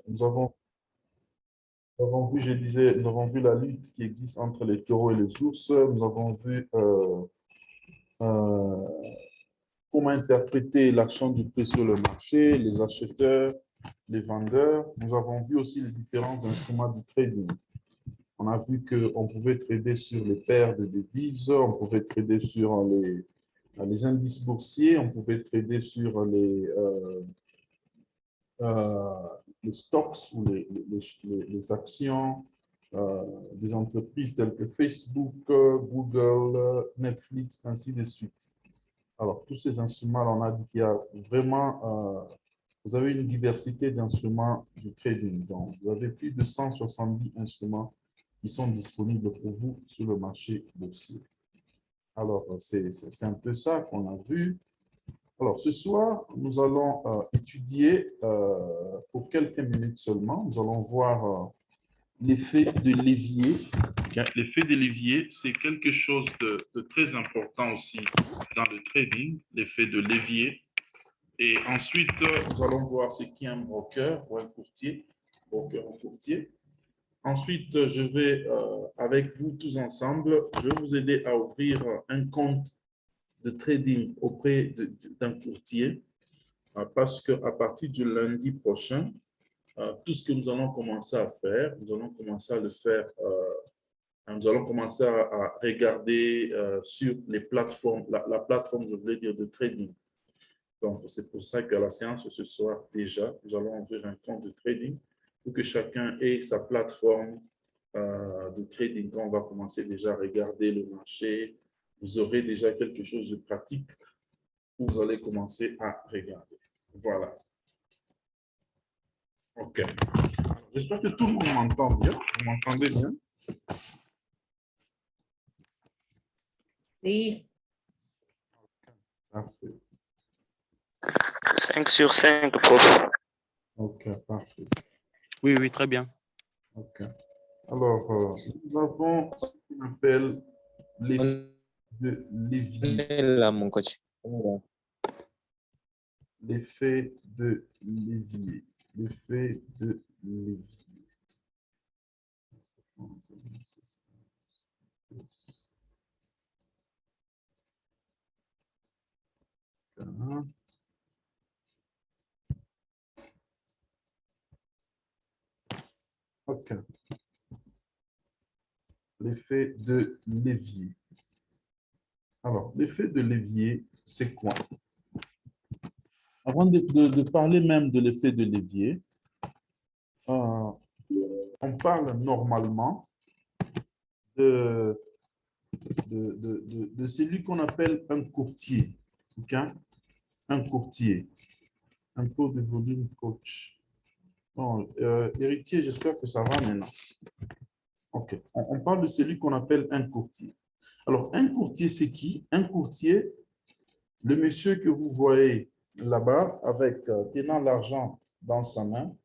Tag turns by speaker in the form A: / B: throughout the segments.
A: nous avons vu, je disais, nous avons vu la lutte qui existe entre les taureaux et les ours. Nous avons vu euh, comment interpréter l'action du prix sur le marché, les acheteurs, les vendeurs. Nous avons vu aussi les différents instruments du trading. On a vu qu'on pouvait trader sur les paires de devises, on pouvait trader sur les indices boursiers, on pouvait trader sur les stocks ou les actions des entreprises telles que Facebook, Google, Netflix, ainsi de suite. Alors, tous ces instruments, on a dit qu'il y a vraiment, vous avez une diversité d'instruments du trading. Donc, vous avez plus de 170 instruments qui sont disponibles pour vous sur le marché boursier. Alors, c'est un peu ça qu'on a vu. Alors, ce soir, nous allons étudier pour quelques minutes seulement. Nous allons voir l'effet de levier. L'effet de levier, c'est quelque chose de très important aussi dans le trading, l'effet de levier. Et ensuite, nous allons voir ce qu'est un broker ou un courtier, broker ou courtier. Ensuite, je vais, avec vous tous ensemble, je vais vous aider à ouvrir un compte de trading auprès d'un courtier parce qu'à partir du lundi prochain, tout ce que nous allons commencer à faire, nous allons commencer à le faire, nous allons commencer à regarder sur les plateformes, la plateforme, je voulais dire, de trading. Donc, c'est pour ça qu'à la séance ce soir, déjà, nous allons ouvrir un compte de trading pour que chacun ait sa plateforme de trading. Quand on va commencer déjà à regarder le marché, vous aurez déjà quelque chose de pratique où vous allez commencer à regarder. Voilà. OK. J'espère que tout le monde m'entend bien. Vous m'entendez bien?
B: Oui.
A: Parfait.
C: 5 sur 5, prof.
A: OK, parfait.
D: Oui, oui, très bien.
A: OK. Alors, nous avons ce qu'on appelle l'effet de levier.
D: Là, mon coach.
A: L'effet de levier. L'effet de levier. OK. L'effet de levier. Alors, l'effet de levier, c'est quoi? Avant de parler même de l'effet de levier, on parle normalement de celui qu'on appelle un courtier. Okay? Un courtier. Un peu de volume coach. Bon, héritier, j'espère que ça va maintenant. OK. On parle de celui qu'on appelle un courtier. Alors, un courtier, c'est qui? Un courtier, le monsieur que vous voyez là-bas, avec tenant l'argent dans sa main,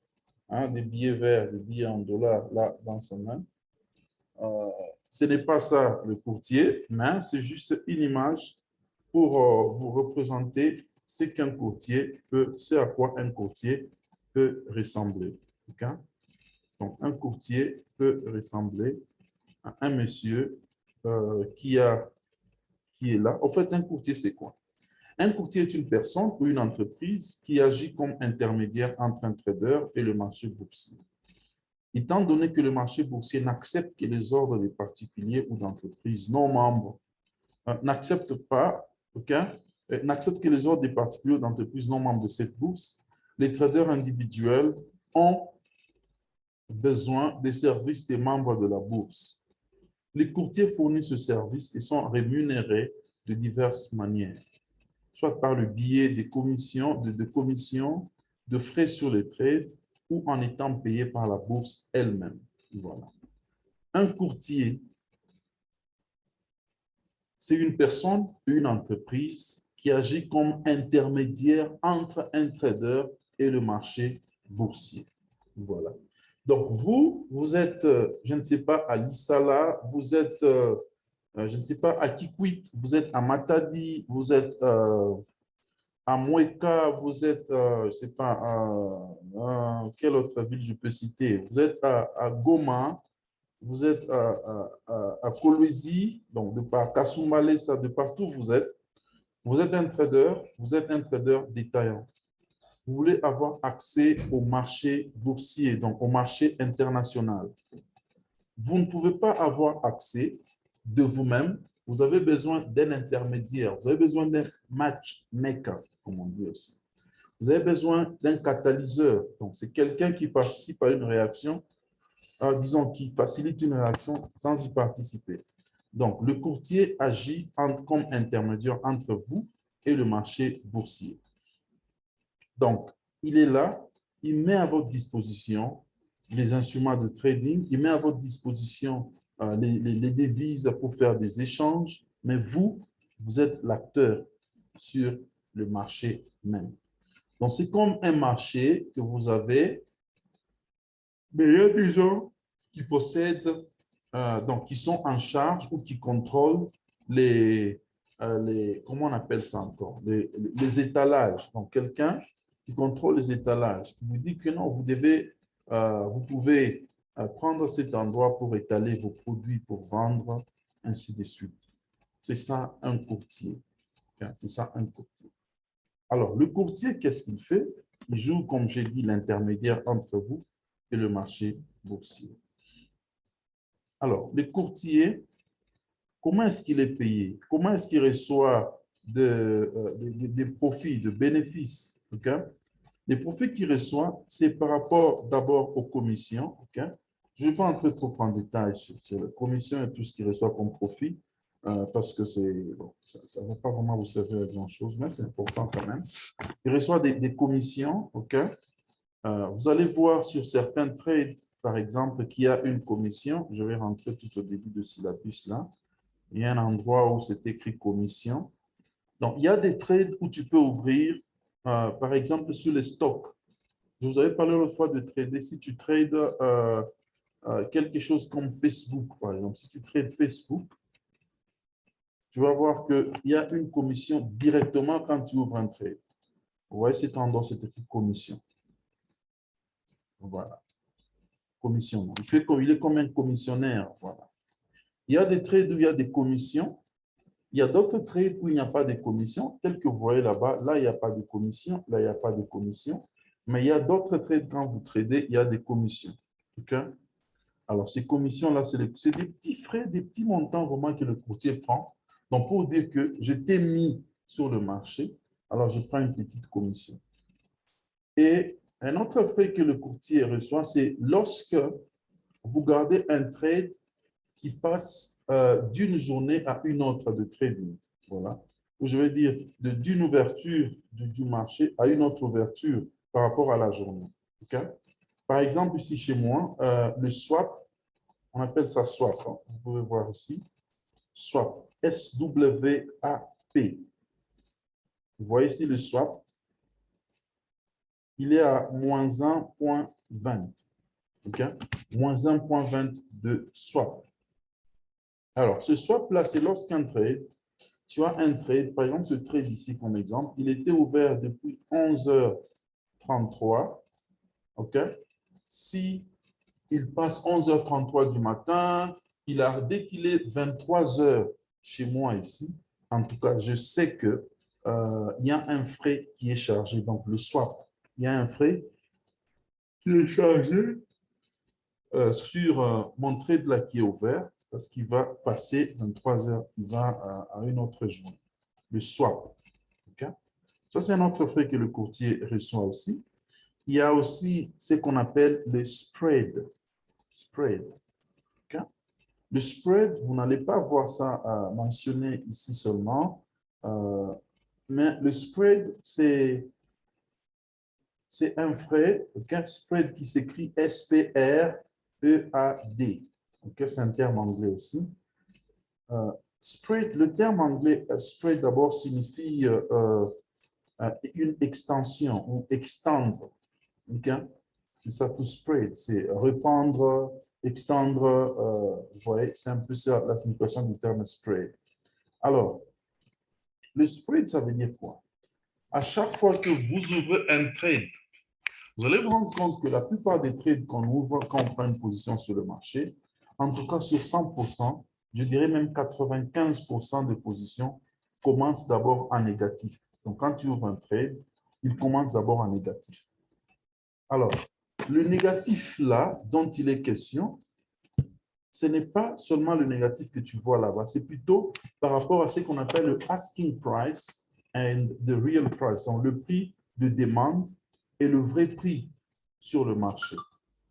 A: hein, des billets verts, des billets en dollars là dans sa main. Ce n'est pas ça le courtier, mais c'est juste une image pour vous représenter ce qu'un courtier peut, ce à quoi un courtier peut ressembler. Okay? Donc, un courtier peut ressembler à un monsieur qui est là. En fait, un courtier, c'est quoi? Un courtier est une personne ou une entreprise qui agit comme intermédiaire entre un trader et le marché boursier. Étant donné que le marché boursier n'accepte que les ordres des particuliers ou d'entreprises non membres, n'accepte pas, n'accepte que les ordres des particuliers ou d'entreprises non membres de cette bourse, les traders individuels ont besoin des services des membres de la bourse. Les courtiers fournissent ce service et sont rémunérés de diverses manières, soit par le biais des commissions, de frais sur les trades ou en étant payé par la bourse elle-même. Voilà. Un courtier, c'est une personne ou une entreprise qui agit comme intermédiaire entre un trader et le marché boursier. Voilà. Donc, vous êtes, je ne sais pas, à Lissala, vous êtes, je ne sais pas, à Kikwit, vous êtes à Matadi, vous êtes à Moeka, vous êtes, je ne sais pas, quelle autre ville je peux citer? Vous êtes à Goma, vous êtes à Kolwezi, donc de par Kasumbalé, ça, de partout vous êtes un trader détaillant. Vous voulez avoir accès au marché boursier, donc au marché international. Vous ne pouvez pas avoir accès de vous-même. Vous avez besoin d'un intermédiaire. Vous avez besoin d'un matchmaker, comme on dit aussi. Vous avez besoin d'un catalyseur. Donc, c'est quelqu'un qui participe à une réaction, disons, qui facilite une réaction sans y participer. Donc, le courtier agit comme intermédiaire entre vous et le marché boursier. Donc, il est là, il met à votre disposition les instruments de trading, il met à votre disposition les devises pour faire des échanges, mais vous êtes l'acteur sur le marché même. Donc, c'est comme un marché que vous avez, mais il y a des gens qui possèdent, donc qui sont en charge ou qui contrôlent comment on appelle ça encore, les étalages. Donc, quelqu'un qui contrôle les étalages, qui vous dit que non, vous pouvez prendre cet endroit pour étaler vos produits, pour vendre, ainsi de suite. C'est ça un courtier. C'est ça un courtier. Alors, le courtier, qu'est-ce qu'il fait? Il joue, comme j'ai dit, l'intermédiaire entre vous et le marché boursier. Alors, le courtier, comment est-ce qu'il est payé? Comment est-ce qu'il reçoit des profits, de bénéfices? Okay? Les profits qu'il reçoit, c'est par rapport d'abord aux commissions. Okay? Je ne vais pas entrer trop en détail sur les commissions et tout ce qu'il reçoit comme profit, parce que bon, ça ne va pas vraiment vous servir à grand-chose, mais c'est important quand même. Il reçoit des commissions. Okay? Vous allez voir sur certains trades, par exemple, qu'il y a une commission. Je vais rentrer tout au début de syllabus là. Il y a un endroit où c'est écrit commission. Donc, il y a des trades où tu peux ouvrir, par exemple, sur les stocks. Je vous avais parlé l'autre fois de trader. Si tu trades quelque chose comme Facebook, par exemple, si tu trades Facebook, tu vas voir qu'il y a une commission directement quand tu ouvres un trade. Vous voyez cet endroit, c'est écrit commission. Voilà. Commission. Il est comme un commissionnaire. Voilà. Il y a des trades où il y a des commissions. Il y a d'autres trades où il n'y a pas de commission, tels que vous voyez là-bas. Là, il n'y a pas de commission. Là, il n'y a pas de commission. Mais il y a d'autres trades, quand vous tradez, il y a des commissions. Okay? Alors, ces commissions-là, c'est des petits frais, des petits montants vraiment que le courtier prend. Donc, pour dire que je t'ai mis sur le marché, alors je prends une petite commission. Et un autre frais que le courtier reçoit, c'est lorsque vous gardez un trade qui passe d'une journée à une autre de trading. Voilà. Je vais dire d'une ouverture du marché à une autre ouverture par rapport à la journée. Okay? Par exemple, ici chez moi, le swap, on appelle ça swap. Hein. Vous pouvez voir ici. Swap. S-W-A-P. Vous voyez ici le swap. Il est à moins 1,20. Okay? Moins 1,20 de swap. Alors, ce swap-là, c'est lorsqu'un trade, tu as un trade, par exemple, ce trade ici comme exemple, il était ouvert depuis 11h33. OK? Si il passe 11h33 du matin, dès qu'il est 23h chez moi ici, en tout cas, je sais que il y a un frais qui est chargé. Donc, le swap, il y a un frais qui est chargé sur mon trade là qui est ouvert parce qu'il va passer 23 heures, il va à une autre journée. Le swap. Okay? Ça, c'est un autre frais que le courtier reçoit aussi. Il y a aussi ce qu'on appelle le spread. Spread. Okay? Le spread, vous n'allez pas voir ça mentionné ici seulement, mais le spread, c'est un frais, okay? Spread qui s'écrit S-P-R-E-A-D. Okay? C'est un terme anglais aussi. Spread, le terme anglais spread d'abord signifie une extension ou extendre. Okay? C'est ça, to spread, c'est répandre, extendre. Vous voyez, c'est un peu ça la signification du terme spread. Alors, le spread, ça veut dire quoi? à chaque fois que vous ouvrez un trade, vous allez vous rendre compte que la plupart des trades qu'on ouvre quand on prend une position sur le marché, en tout cas sur 100%, je dirais même 95% de positions commencent d'abord en négatif. Donc, quand tu ouvres un trade, il commence d'abord en négatif. Alors, le négatif là, dont il est question, ce n'est pas seulement le négatif que tu vois là-bas, c'est plutôt par rapport à ce qu'on appelle le asking price and the real price, donc le prix de demande et le vrai prix sur le marché.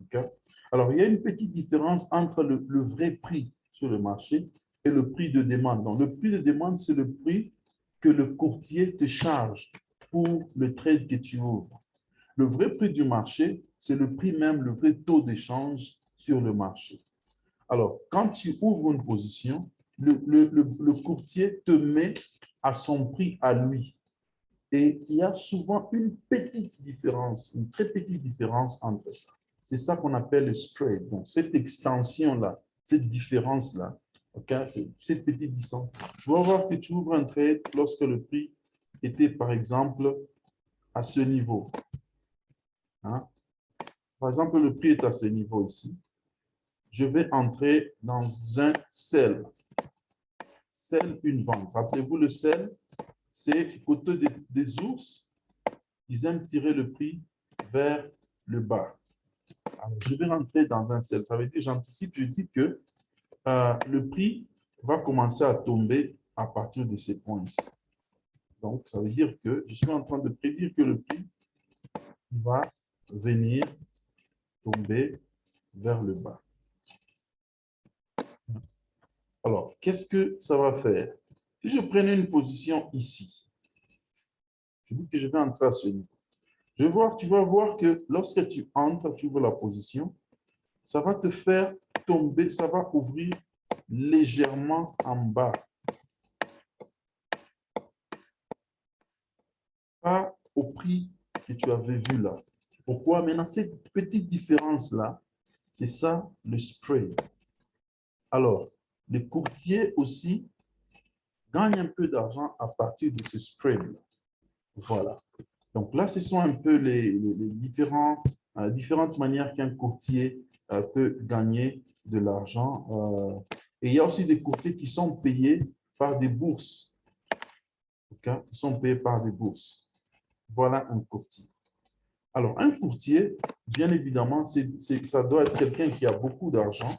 A: Okay? Alors, il y a une petite différence entre le vrai prix sur le marché et le prix de demande. Donc, le prix de demande, c'est le prix que le courtier te charge pour le trade que tu ouvres. Le vrai prix du marché, c'est le prix même, le vrai taux d'échange sur le marché. Alors, quand tu ouvres une position, le courtier te met à son prix à lui. Et il y a souvent une petite différence, une très petite différence entre ça. C'est ça qu'on appelle le spread. Donc, cette extension-là, cette différence-là, okay, cette petite distance. Je vais voir que tu ouvres un trade lorsque le prix était, par exemple, à ce niveau. Hein? Par exemple, le prix est à ce niveau ici. Je vais entrer dans un sell. Sell, une vente. Rappelez-vous, le sell, c'est côté des ours, ils aiment tirer le prix vers le bas. Alors, je vais rentrer dans un sell. Ça veut dire, j'anticipe, je dis que le prix va commencer à tomber à partir de ces points-ci. Donc, ça veut dire que je suis en train de prédire que le prix va venir tomber vers le bas. Alors, qu'est-ce que ça va faire? Si je prenais une position ici, je dis que je vais entrer à ce niveau. Tu vas voir que lorsque tu entres, tu ouvres la position, ça va te faire tomber, ça va ouvrir légèrement en bas. Pas au prix que tu avais vu là. Pourquoi? Maintenant, cette petite différence-là, c'est ça le spread. Alors, les courtiers aussi gagnent un peu d'argent à partir de ce spread-là. Voilà. Donc là, ce sont un peu les différentes manières qu'un courtier peut gagner de l'argent. Et il y a aussi des courtiers qui sont payés par des bourses. Okay? Ils sont payés par des bourses. Voilà un courtier. Alors, un courtier, bien évidemment, ça doit être quelqu'un qui a beaucoup d'argent.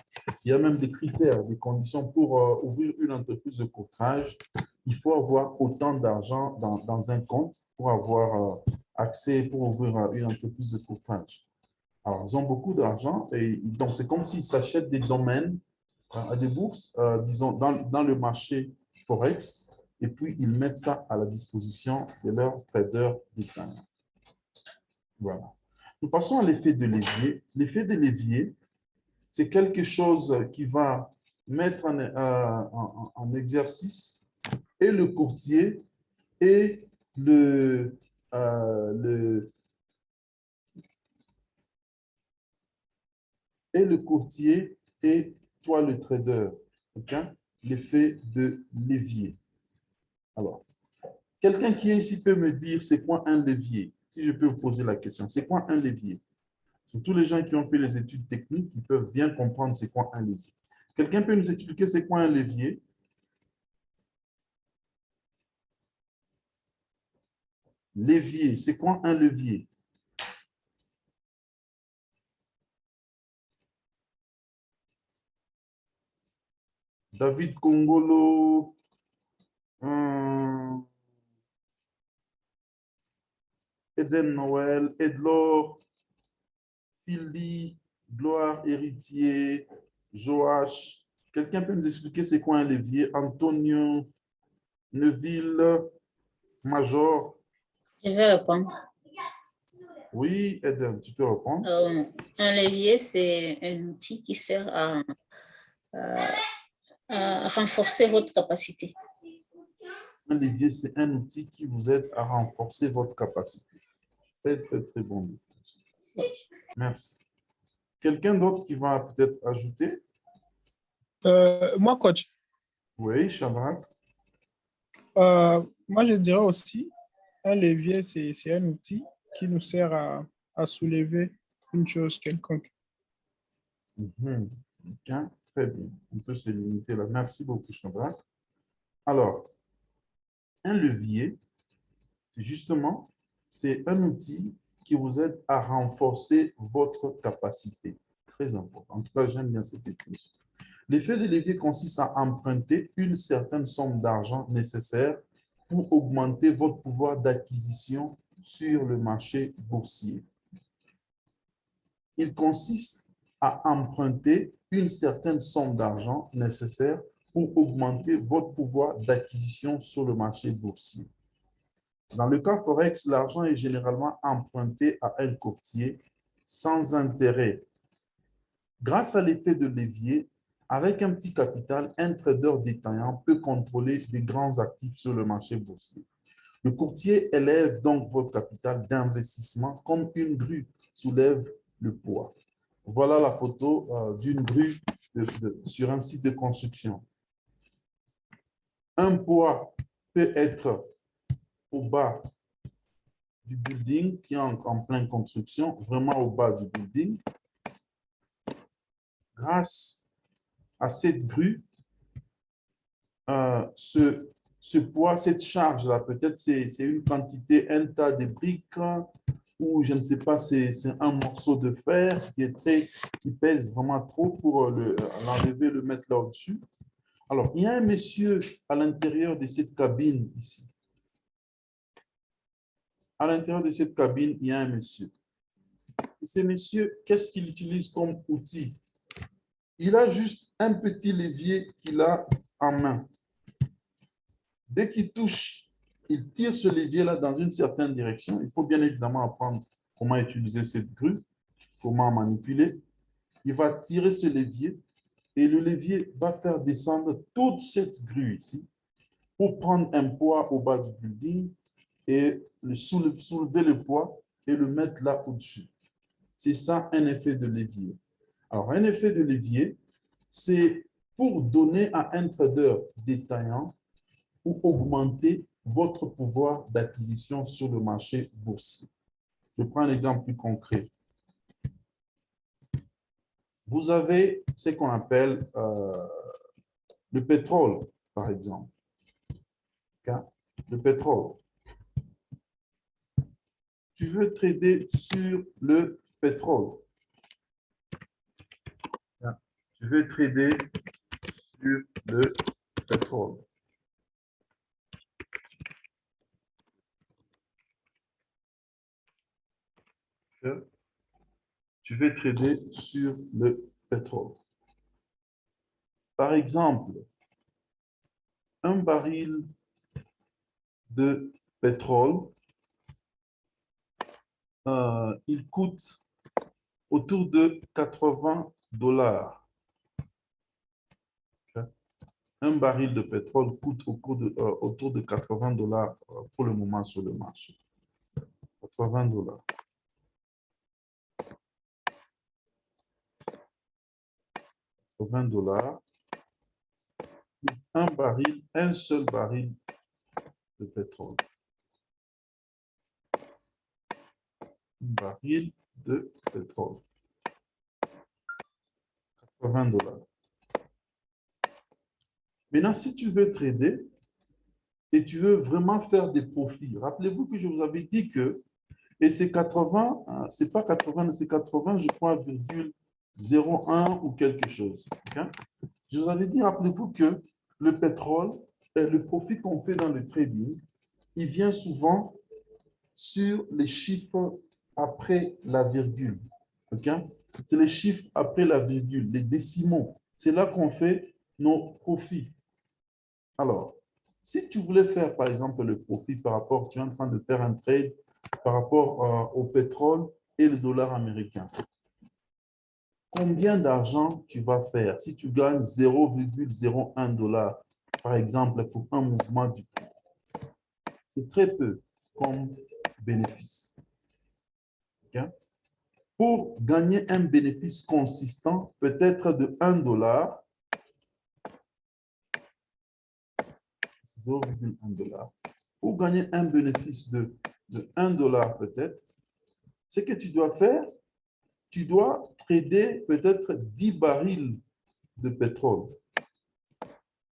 A: Il y a même des critères, des conditions pour ouvrir une entreprise de courtage. Il faut avoir autant d'argent dans un compte pour avoir accès, pour ouvrir une entreprise de courtage. Alors, ils ont beaucoup d'argent et donc c'est comme s'ils s'achètent des domaines à des bourses, disons, dans le marché Forex, et puis ils mettent ça à la disposition de leurs traders détaillants. Voilà. Nous passons à l'effet de levier. L'effet de levier, c'est quelque chose qui va mettre en exercice et le courtier et le courtier et toi le trader. Okay? L'effet de levier. Alors, quelqu'un qui est ici peut me dire c'est quoi un levier? Si je peux vous poser la question, c'est quoi un levier? Surtout les gens qui ont fait les études techniques, ils peuvent bien comprendre c'est quoi un levier. Quelqu'un peut nous expliquer c'est quoi un levier? Levier, c'est quoi un levier? David Congolo, Eden Noël, Edlore, Philly, Gloire, Héritier, Joach. Quelqu'un peut nous expliquer c'est quoi un levier? Antonio, Neville, Major.
B: Je vais répondre.
A: Oui, Eden, tu peux répondre.
B: Un levier, c'est un outil qui sert à renforcer votre capacité.
A: Un levier, c'est un outil qui vous aide à renforcer votre capacité. Très, très, très bon. Merci. Quelqu'un d'autre qui va peut-être ajouter?
C: Moi, coach.
A: Oui, Shadrach.
C: Moi, je dirais aussi, un levier, c'est un outil qui nous sert à soulever une chose quelconque.
A: Mhm. Ok, très bien. On peut se limiter là. Merci beaucoup, Chandra. Alors, un levier, c'est un outil qui vous aide à renforcer votre capacité. Très important. En tout cas, j'aime bien cette définition. L'effet de levier consiste à emprunter une certaine somme d'argent nécessaire pour augmenter votre pouvoir d'acquisition sur le marché boursier. Il consiste à emprunter une certaine somme d'argent nécessaire pour augmenter votre pouvoir d'acquisition sur le marché boursier. Dans le cas Forex, l'argent est généralement emprunté à un courtier sans intérêt. Grâce à l'effet de levier, avec un petit capital, un trader détaillant peut contrôler des grands actifs sur le marché boursier. Le courtier élève donc votre capital d'investissement comme une grue soulève le poids. Voilà la photo d'une grue sur un site de construction. Un poids peut être au bas du building qui est en pleine construction, vraiment au bas du building. Grâce à cette grue, ce poids, cette charge-là, peut-être c'est une quantité, un tas de briques ou je ne sais pas, c'est un morceau de fer qui pèse vraiment trop pour l'enlever, le mettre là-dessus. Alors, il y a un monsieur à l'intérieur de cette cabine ici. À l'intérieur de cette cabine, il y a un monsieur. Et ce monsieur, qu'est-ce qu'il utilise comme outil? Il a juste un petit levier qu'il a en main. Dès qu'il touche, il tire ce levier-là dans une certaine direction. Il faut bien évidemment apprendre comment utiliser cette grue, comment manipuler. Il va tirer ce levier et le levier va faire descendre toute cette grue ici pour prendre un poids au bas du building et soulever le poids et le mettre là au-dessus. C'est ça un effet de levier. Alors, un effet de levier, c'est pour donner à un trader détaillant ou augmenter votre pouvoir d'acquisition sur le marché boursier. Je prends un exemple plus concret. Vous avez ce qu'on appelle le pétrole, par exemple. Okay? Le pétrole. Tu veux trader sur le pétrole. Okay? Tu veux trader sur le pétrole. Okay? Tu veux trader sur le pétrole. Par exemple, un baril de pétrole, il coûte autour de 80 $. Okay? Un baril de pétrole coûte autour de 80 $ pour le moment sur le marché. 80 $. 80 $. Un baril, un seul baril de pétrole. Un baril de pétrole. 80 $. Maintenant, si tu veux trader et tu veux vraiment faire des profits, rappelez-vous que je vous avais dit que, et c'est 80, c'est pas 80, c'est 80, je crois, 0,01 ou quelque chose. Okay? Je vous avais dit, rappelez-vous que le pétrole, le profit qu'on fait dans le trading, il vient souvent sur les chiffres après la virgule. Okay? C'est les chiffres après la virgule, les décimaux. C'est là qu'on fait nos profits. Alors, si tu voulais faire, par exemple, le profit par rapport, tu es en train de faire un trade par rapport au pétrole et le dollar américain. Combien d'argent tu vas faire si tu gagnes 0,01 $, par exemple, pour un mouvement du prix? C'est très peu comme bénéfice. Okay? Pour gagner un bénéfice consistant, peut-être de 1 $, 0,1 $. pour gagner un bénéfice de 1 dollar peut-être, ce que tu dois faire, tu dois trader peut-être 10 barils de pétrole.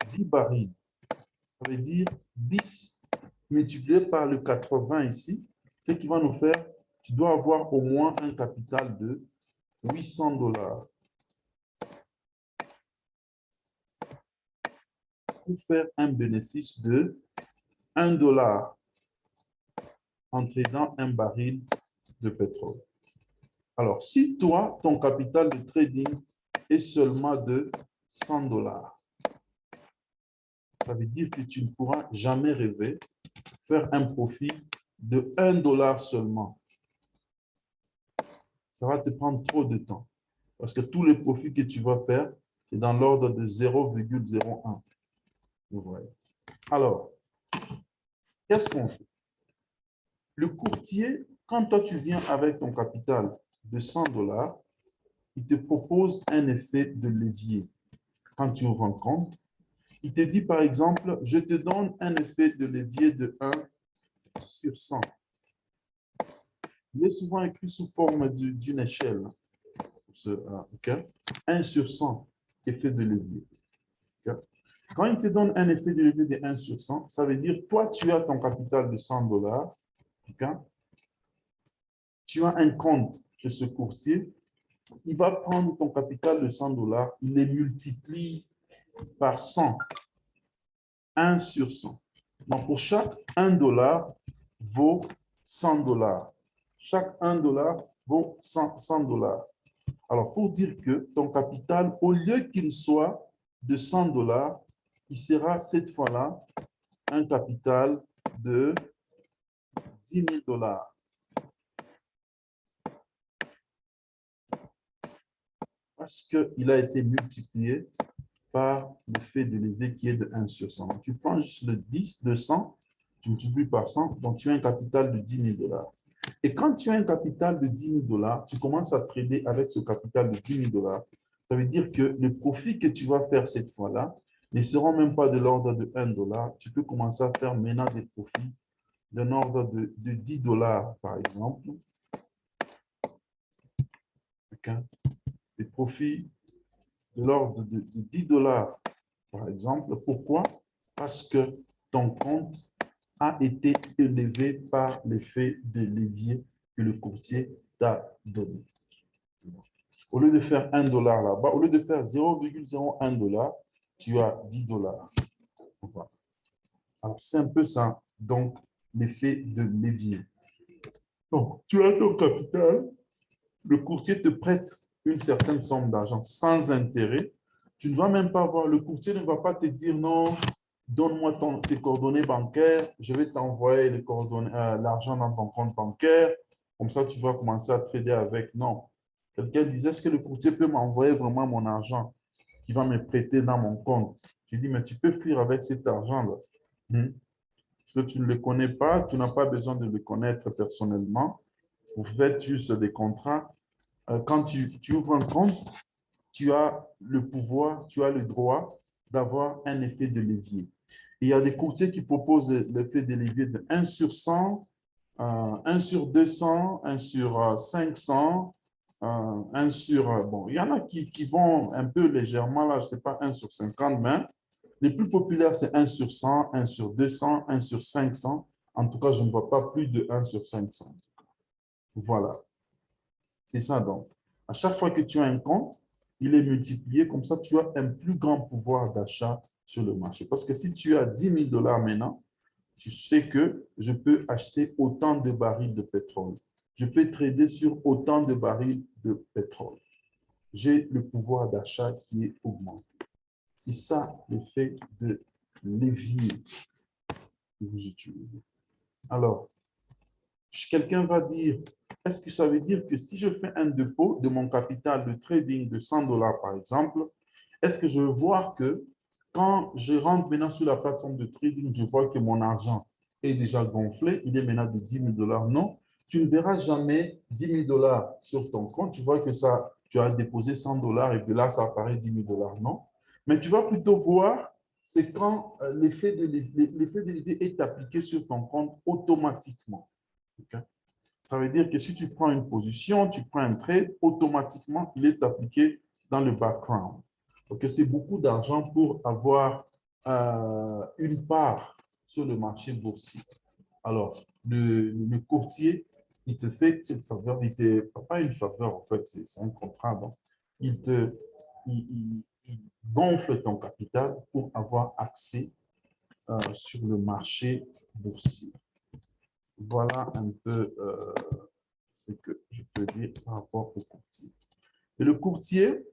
A: 10 barils. Ça veut dire 10 multiplié par le 80 ici, ce qui va nous faire, tu dois avoir au moins un capital de 800 dollars. Pour faire un bénéfice de 1 dollar en tradant un baril de pétrole. Alors, si toi, ton capital de trading est seulement de 100 dollars, ça veut dire que tu ne pourras jamais rêver faire un profit de 1 dollar seulement. Ça va te prendre trop de temps parce que tous les profits que tu vas faire, c'est dans l'ordre de 0,01. Vous voyez. Alors, qu'est-ce qu'on fait? Le courtier, quand toi tu viens avec ton capital de 100 dollars, il te propose un effet de levier. Quand tu ouvres un compte, il te dit par exemple, je te donne un effet de levier de 1 sur 100. Il est souvent écrit sous forme d'une échelle. Okay? 1 sur 100, effet de levier. Okay? Quand il te donne un effet de levier de 1 sur 100, ça veut dire toi, tu as ton capital de 100 dollars. Okay? Tu as un compte chez ce courtier. Il va prendre ton capital de 100 dollars, il les multiplie par 100. 1 sur 100. Donc, pour chaque 1 dollar vaut 100 dollars. Chaque 1 dollar vaut 100 dollars. Alors, pour dire que ton capital, au lieu qu'il soit de 100 dollars, il sera cette fois-là un capital de 10 000 dollars. Parce qu'il a été multiplié par l'effet de levier qui est de 1 sur 100. Donc, tu prends juste le 10 de 100, tu multiplies par 100, donc tu as un capital de 10 000 dollars. Et quand tu as un capital de 10 000 dollars, tu commences à trader avec ce capital de 10 000 dollars. Ça veut dire que les profits que tu vas faire cette fois-là ne seront même pas de l'ordre de 1 dollar. Tu peux commencer à faire maintenant des profits d'un ordre de 10 dollars, par exemple. Okay. Des profits de l'ordre de 10 dollars, par exemple. Pourquoi? Parce que ton compte a été élevé par l'effet de levier que le courtier t'a donné. Au lieu de faire 1 dollar là-bas, au lieu de faire 0,01 dollar, tu as 10 dollars. Voilà. Alors, c'est un peu ça, donc, l'effet de levier. Donc, tu as ton capital, le courtier te prête une certaine somme d'argent sans intérêt. Tu ne vas même pas voir, le courtier ne va pas te dire non, donne-moi tes coordonnées bancaires, je vais t'envoyer l'argent dans ton compte bancaire, comme ça tu vas commencer à trader avec. Non. Quelqu'un disait, est-ce que le courtier peut m'envoyer vraiment mon argent qui va me prêter dans mon compte? J'ai dit, mais tu peux fuir avec cet argent-là. Parce que tu ne le connais pas, tu n'as pas besoin de le connaître personnellement. Vous faites juste des contrats. Quand tu ouvres un compte, tu as le pouvoir, tu as le droit d'avoir un effet de levier. Il y a des courtiers qui proposent l'effet de levier de 1 sur 100, 1 sur 200, 1 sur 500, 1 sur... bon, il y en a qui vont un peu légèrement, là, je ne sais pas, 1 sur 50, mais les plus populaires, c'est 1 sur 100, 1 sur 200, 1 sur 500. En tout cas, je ne vois pas plus de 1 sur 500. Voilà. C'est ça donc. À chaque fois que tu as un compte, il est multiplié, comme ça tu as un plus grand pouvoir d'achat sur le marché. Parce que si tu as 10 000 dollars maintenant, tu sais que je peux acheter autant de barils de pétrole. Je peux trader sur autant de barils de pétrole. J'ai le pouvoir d'achat qui est augmenté. C'est ça l'effet de levier que vous utilisez. Alors, quelqu'un va dire, est-ce que ça veut dire que si je fais un dépôt de mon capital de trading de 100 dollars par exemple, est-ce que je vais voir que quand je rentre maintenant sur la plateforme de trading, je vois que mon argent est déjà gonflé, il est maintenant de 10 000 dollars? Non, tu ne verras jamais 10 000 dollars sur ton compte. Tu vois que ça, tu as déposé 100 dollars et que là, ça apparaît 10 000 dollars. Non, mais tu vas plutôt voir c'est quand l'effet de levier est appliqué sur ton compte automatiquement. Ok? Ça veut dire que si tu prends une position, tu prends un trade, automatiquement, il est appliqué dans le background. Donc, c'est beaucoup d'argent pour avoir une part sur le marché boursier. Alors, le courtier, il te fait cette faveur, pas une faveur, en fait, c'est un contrat. Donc, il gonfle ton capital pour avoir accès sur le marché boursier. Voilà un peu ce que je peux dire par rapport au courtier. Et le courtier,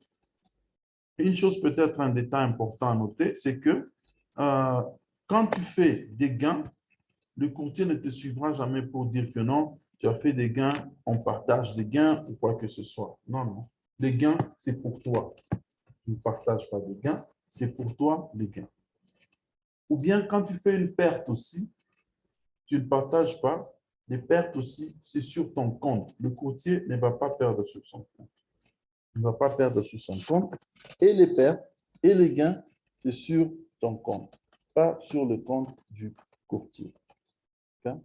A: une chose peut-être un détail important à noter, c'est que quand tu fais des gains, le courtier ne te suivra jamais pour dire que non, tu as fait des gains, on partage des gains ou quoi que ce soit. Non, non. Les gains, c'est pour toi. Tu ne partages pas de gains, c'est pour toi les gains. Ou bien quand tu fais une perte aussi, tu ne partages pas, les pertes aussi, c'est sur ton compte. Le courtier ne va pas perdre sur son compte. Il ne va pas perdre sur son compte. Et les pertes et les gains, c'est sur ton compte, pas sur le compte du courtier. Okay?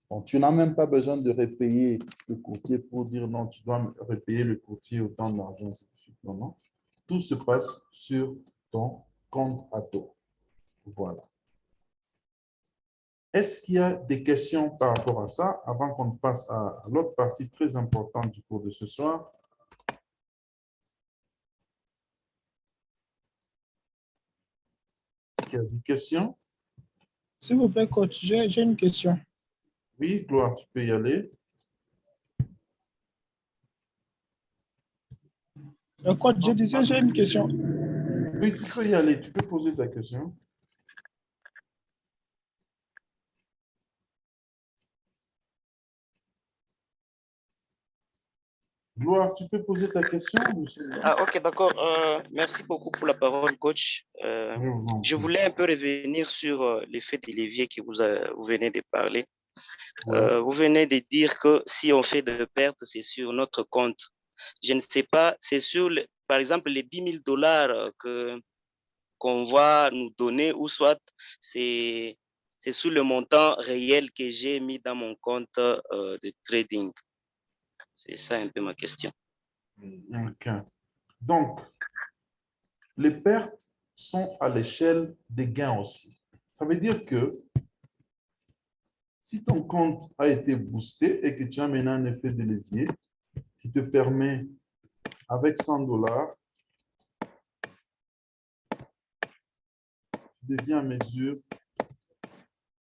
A: Donc, tu n'as même pas besoin de repayer le courtier pour dire non, tu dois repayer le courtier autant d'argent. Non, non. Tout se passe sur ton compte à toi. Voilà. Est-ce qu'il y a des questions par rapport à ça avant qu'on passe à l'autre partie très importante du cours de ce soir? Est-ce qu'il y a des questions?
C: S'il vous plaît, coach, j'ai une question.
A: Oui, Gloire, tu peux y aller.
C: Coach, je disais, j'ai une question.
A: Oui, tu peux y aller. Tu peux poser ta question. Gloire, tu peux poser ta question, monsieur?
D: Ah, ok, d'accord. Merci beaucoup pour la parole, coach.
A: Je vous en
D: Je
A: prie.
D: voulais un peu revenir sur l'effet de levier que vous venez de parler.
A: Ouais.
D: Vous venez de dire que si on fait de pertes, c'est sur notre compte. Je ne sais pas, c'est sur, par exemple, les 10 000 dollars qu'on va nous donner, ou soit c'est sur le montant réel que j'ai mis dans mon compte de trading. C'est ça un peu ma question.
A: OK. Donc, les pertes sont à l'échelle des gains aussi. Ça veut dire que si ton compte a été boosté et que tu as maintenant un effet de levier qui te permet, avec 100 dollars, tu deviens en mesure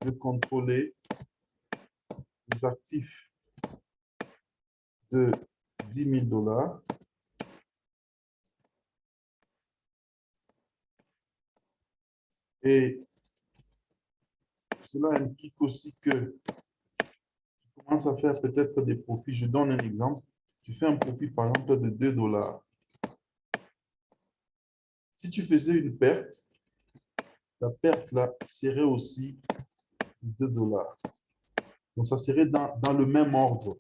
A: de contrôler les actifs de 10 000 dollars. Et cela implique aussi que tu commences à faire peut-être des profits. Je donne un exemple. Tu fais un profit, par exemple, de 2 dollars. Si tu faisais une perte, la perte là serait aussi 2 dollars. Donc, ça serait dans le même ordre.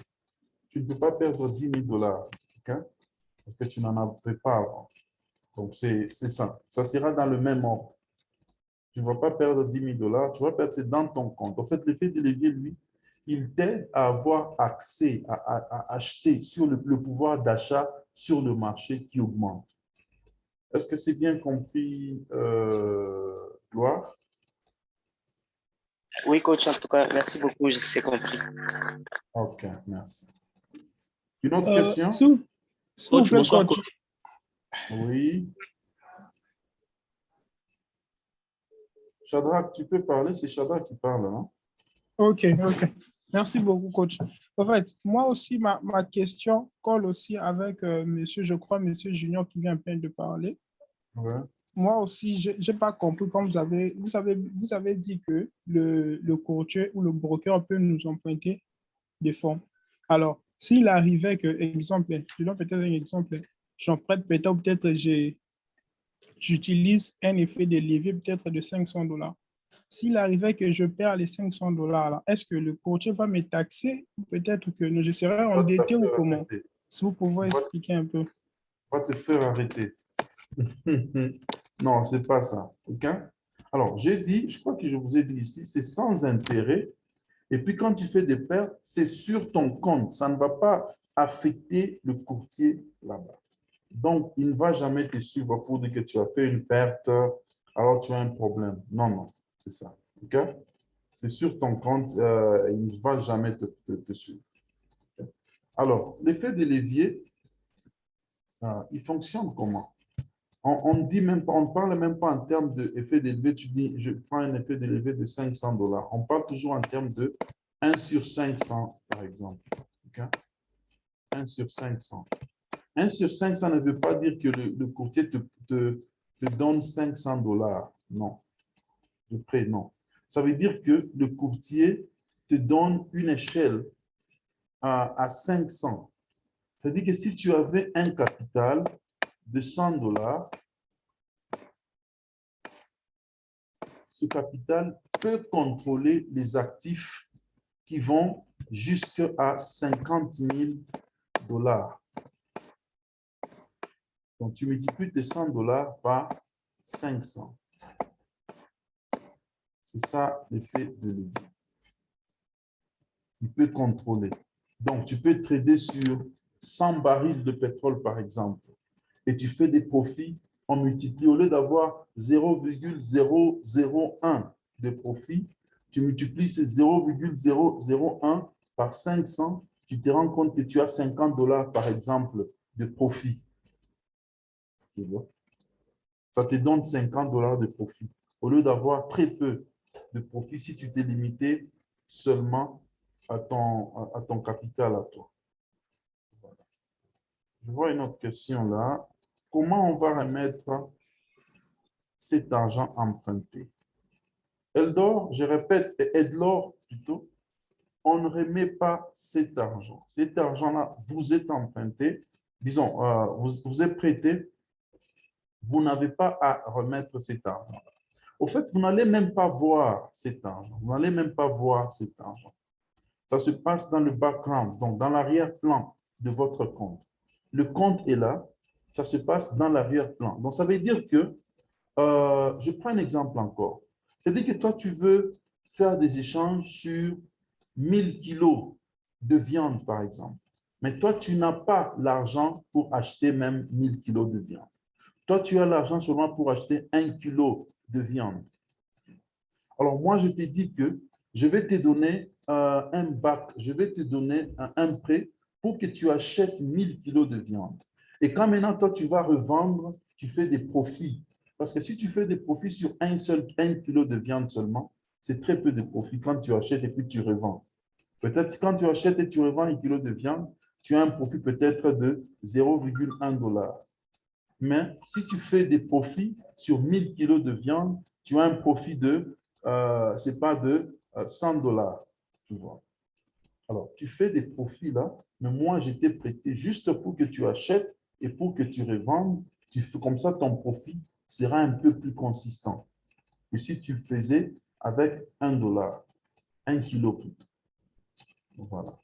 A: Tu ne peux pas perdre 10 000 dollars, okay? Parce que tu n'en avais pas avant. Donc, c'est ça. Ça sera dans le même ordre. Tu ne vas pas perdre 10 000 dollars, tu vas perdre, c'est dans ton compte. En fait, l'effet de levier, lui, il t'aide à avoir accès, à acheter sur le pouvoir d'achat sur le marché qui augmente. Est-ce que c'est bien compris, Gloire?
D: Oui, coach, en tout cas, merci beaucoup, je sais compris.
A: OK, merci. Une autre question?
C: S'il vous
D: Coach,
C: plaît,
D: bonsoir,
C: coach.
D: coach.
A: Oui. Shadrach, tu peux parler? C'est Shadrach qui parle, hein?
C: OK. Merci beaucoup, coach. En fait, moi aussi, ma question colle aussi avec monsieur, je crois, monsieur Junior qui vient à peine de parler.
A: Ouais.
C: Moi aussi, je n'ai pas compris quand vous avez dit que le courtier ou le broker peut nous emprunter des fonds. Alors, s'il arrivait que, exemple, je donne peut-être un exemple, j'emprunte peut-être j'utilise un effet de levier peut-être de 500 dollars. S'il arrivait que je perds les 500 dollars, est-ce que le courtier va me taxer ou peut-être que je serai
A: Va te
C: endetté ou
A: faire
C: comment?
A: arrêter.
C: Si vous pouvez
A: Va
C: expliquer un peu.
A: va te faire arrêter. Non, c'est pas ça. OK? Alors, j'ai dit, je crois que je vous ai dit ici, c'est sans intérêt. Et puis, quand tu fais des pertes, c'est sur ton compte. Ça ne va pas affecter le courtier là-bas. Donc, il ne va jamais te suivre pour dire que tu as fait une perte, alors tu as un problème. Non, non, c'est ça. OK? C'est sur ton compte, il ne va jamais te suivre. Okay? Alors, l'effet de levier, il fonctionne comment? On dit même pas, on ne parle même pas en termes d'effet de levier. Tu dis, je prends un effet de levier de 500 $. On parle toujours en termes de 1 sur 500, par exemple. Okay? 1 sur 500. 1 sur 500 ne veut pas dire que le courtier te donne 500 $. Non. De près, non. Ça veut dire que le courtier te donne une échelle à 500. C'est-à-dire que si tu avais un capital de 100 $, ce capital peut contrôler les actifs qui vont jusqu'à 50 000 $. Donc, tu multiplies tes 100 $ par 500. C'est ça l'effet de levier. Tu peux contrôler. Donc, tu peux trader sur 100 barils de pétrole, par exemple, et tu fais des profits, on multiplie, au lieu d'avoir 0,001 de profit, tu multiplies ces 0,001 par 500, tu te rends compte que tu as 50 $, par exemple, de profit. Tu vois? Ça te donne 50 $ de profit. Au lieu d'avoir très peu de profit si tu t'es limité seulement à ton capital à toi. Voilà. Je vois une autre question là. Comment on va remettre cet argent emprunté? Eldor, je répète, Edlor plutôt, on ne remet pas cet argent. Cet argent-là, vous êtes emprunté, disons, vous êtes prêté, vous n'avez pas à remettre cet argent. Au fait, vous n'allez même pas voir cet argent. Vous n'allez même pas voir cet argent. Ça se passe dans le background, donc dans l'arrière-plan de votre compte. Le compte est là, ça se passe dans l'arrière-plan. Donc, ça veut dire que, je prends un exemple encore. C'est-à-dire que toi, tu veux faire des échanges sur 1000 kilos de viande, par exemple. Mais toi, tu n'as pas l'argent pour acheter même 1000 kilos de viande. Toi, tu as l'argent seulement pour acheter 1 kilo de viande. Alors, moi, je t'ai dit que je vais te donner un bac, je vais te donner un prêt pour que tu achètes 1000 kilos de viande. Et quand maintenant, toi, tu vas revendre, tu fais des profits. Parce que si tu fais des profits sur 1 kilo de viande seulement, c'est très peu de profits quand tu achètes et puis tu revends. Peut-être quand tu achètes et tu revends 1 kilo de viande, tu as un profit peut-être de 0,1 $. Mais si tu fais des profits sur 1000 kilos de viande, tu as un profit de, c'est pas de 100 $, tu vois. Alors, tu fais des profits là, mais moi, je t'ai prêté juste pour que tu achètes et pour que tu revendes. Comme ça, ton profit sera un peu plus consistant que si tu faisais avec 1 $, 1 kilo plutôt. Voilà.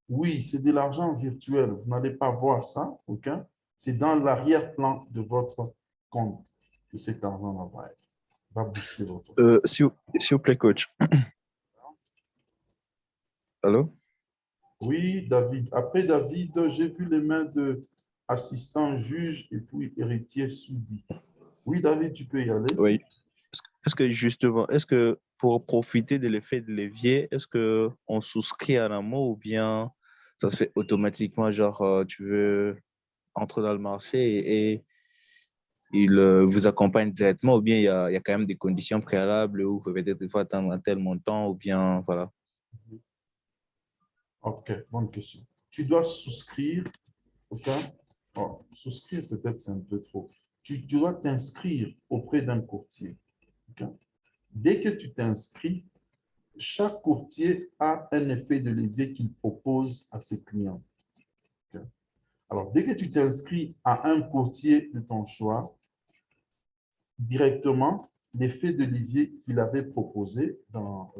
A: Oui, c'est de l'argent virtuel. Vous n'allez pas voir ça, OK? C'est dans l'arrière-plan de votre compte que cet argent va booster votre compte.
E: S'il vous plaît, coach. Allô?
A: Oui, David. Après David, j'ai vu les mains de assistant juge et puis héritier soudi. Oui, David, tu peux y aller.
E: Oui. Est-ce que justement, est-ce que pour profiter de l'effet de levier, est-ce qu'on souscrit à un mot ou bien ça se fait automatiquement, genre tu veux entrer dans le marché et il vous accompagne directement ou bien il y a quand même des conditions préalables où vous pouvez peut-être des fois attendre un tel montant ou bien voilà.
A: OK, bonne question. Tu dois souscrire, OK? Oh, souscrire, peut-être c'est un peu trop. Tu dois t'inscrire auprès d'un courtier. OK? Dès que tu t'inscris, chaque courtier a un effet de levier qu'il propose à ses clients. Okay? Alors, dès que tu t'inscris à un courtier de ton choix, directement, l'effet de levier qu'il avait proposé dans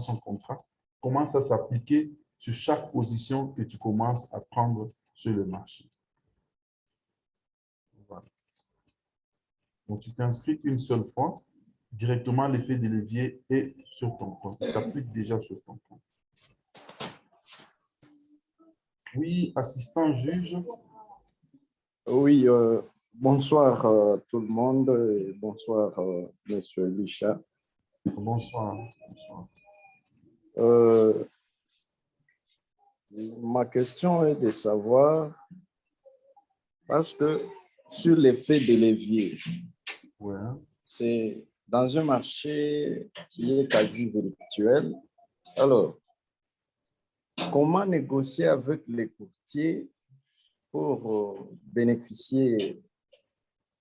A: son contrat commence à s'appliquer sur chaque position que tu commences à prendre sur le marché. Voilà. Donc, tu t'inscris une seule fois, directement l'effet de levier est sur ton compte. Il s'applique déjà sur ton compte. Oui, assistant juge.
F: Oui, bonsoir tout le monde. Et bonsoir, Monsieur Elisha.
A: Bonsoir. Bonsoir.
F: Ma question est de savoir, parce que sur l'effet de levier,
A: Ouais.
F: c'est dans un marché qui est quasi virtuel. Alors, comment négocier avec les courtiers pour bénéficier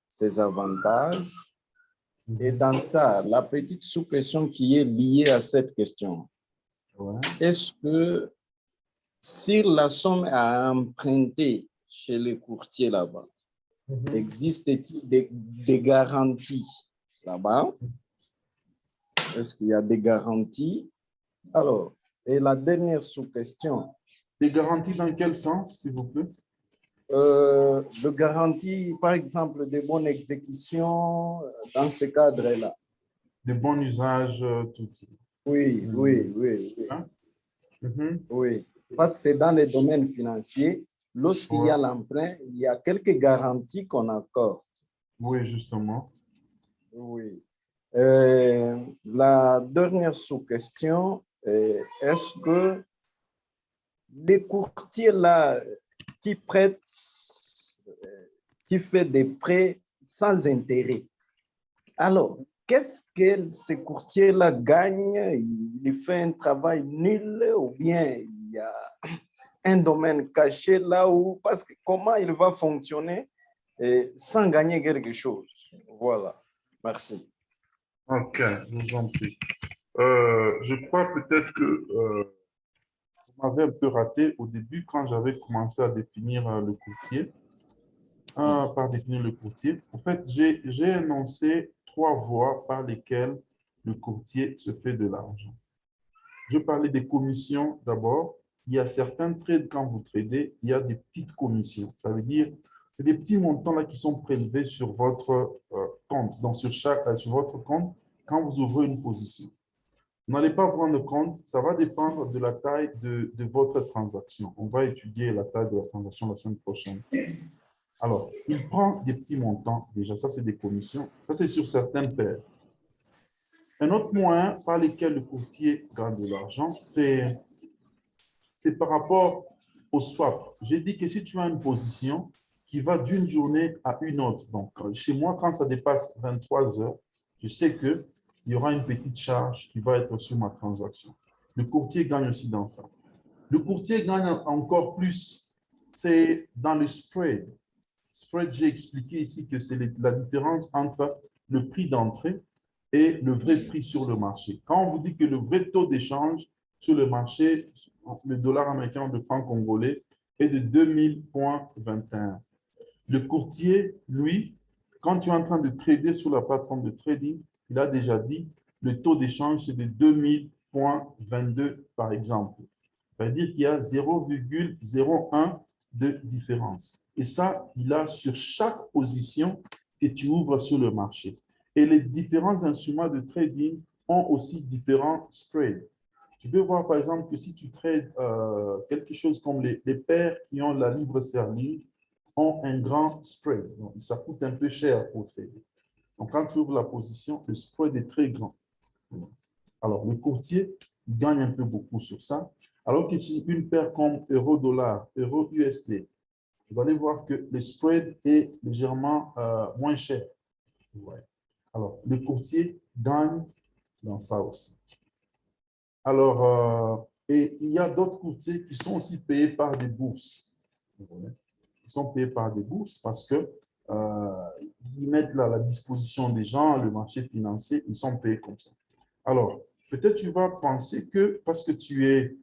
F: ces avantages? Et dans ça, la petite sous-question qui est liée à cette question,
A: Ouais.
F: est-ce que si la somme à emprunter chez les courtiers là-bas, existe-t-il des garanties là-bas? Est-ce qu'il y a des garanties? Alors, et la dernière sous-question.
A: Des garanties dans quel sens, s'il vous plaît?
F: De garanties, par exemple, de bonne exécution dans ce cadre-là.
A: De bon usage, tout.
F: Oui, oui, oui, oui.
A: Hein?
F: Oui, parce que c'est dans les domaines financiers, lorsqu'il y a l'emprunt, il y a quelques garanties qu'on accorde.
A: Oui, justement.
F: Oui. La dernière sous-question, est-ce que les courtiers là qui prêtent, qui fait des prêts sans intérêt, alors, qu'est-ce que ces courtiers-là gagnent? Il fait un travail nul ou bien il y a un domaine caché là où, parce que comment il va fonctionner sans gagner quelque chose? Voilà, merci.
A: Ok, je vous en prie. Je crois peut-être que vous m'avez un peu raté au début quand j'avais commencé à définir le courtier. Par définir le courtier, en fait, j'ai énoncé 3 voies par lesquelles le courtier se fait de l'argent. Je parlais des commissions d'abord. Il y a certains trades, quand vous tradez, il y a des petites commissions. Ça veut dire c'est des petits montants là qui sont prélevés sur votre compte. Donc, sur votre compte, quand vous ouvrez une position. Vous n'allez pas prendre compte, ça va dépendre de la taille de votre transaction. On va étudier la taille de la transaction la semaine prochaine. Alors, il prend des petits montants, déjà, ça c'est des commissions, ça c'est sur certaines paires. Un autre moyen par lequel le courtier gagne de l'argent, c'est par rapport au swap. J'ai dit que si tu as une position qui va d'une journée à une autre, donc chez moi, quand ça dépasse 23 heures, je sais qu'il y aura une petite charge qui va être sur ma transaction. Le courtier gagne aussi dans ça. Le courtier gagne encore plus, c'est dans le spread. Spread, j'ai expliqué ici que c'est la différence entre le prix d'entrée et le vrai prix sur le marché. Quand on vous dit que le vrai taux d'échange sur le marché, le dollar américain ou le franc congolais, est de 2000,21. Le courtier, lui, quand tu es en train de trader sur la plateforme de trading, il a déjà dit le taux d'échange c'est de 2000,22 par exemple. Ça veut dire qu'il y a 0,01 de différence. Et ça, il a sur chaque position que tu ouvres sur le marché. Et les différents instruments de trading ont aussi différents spreads. Tu peux voir par exemple que si tu trades quelque chose comme les paires qui ont la livre sterling ont un grand spread. Donc, ça coûte un peu cher pour trader. Donc, quand tu ouvres la position, le spread est très grand. Alors, le courtier il gagne un peu beaucoup sur ça. Alors que si une paire comme euro-dollar, euro-USD, vous allez voir que le spread est légèrement moins cher. Ouais. Alors, le courtier gagne dans ça aussi. Alors, et il y a d'autres courtiers qui sont aussi payés par des bourses. Ils sont payés par des bourses parce que ils mettent là à la disposition des gens, le marché financier, ils sont payés comme ça. Alors, peut-être tu vas penser que parce que tu es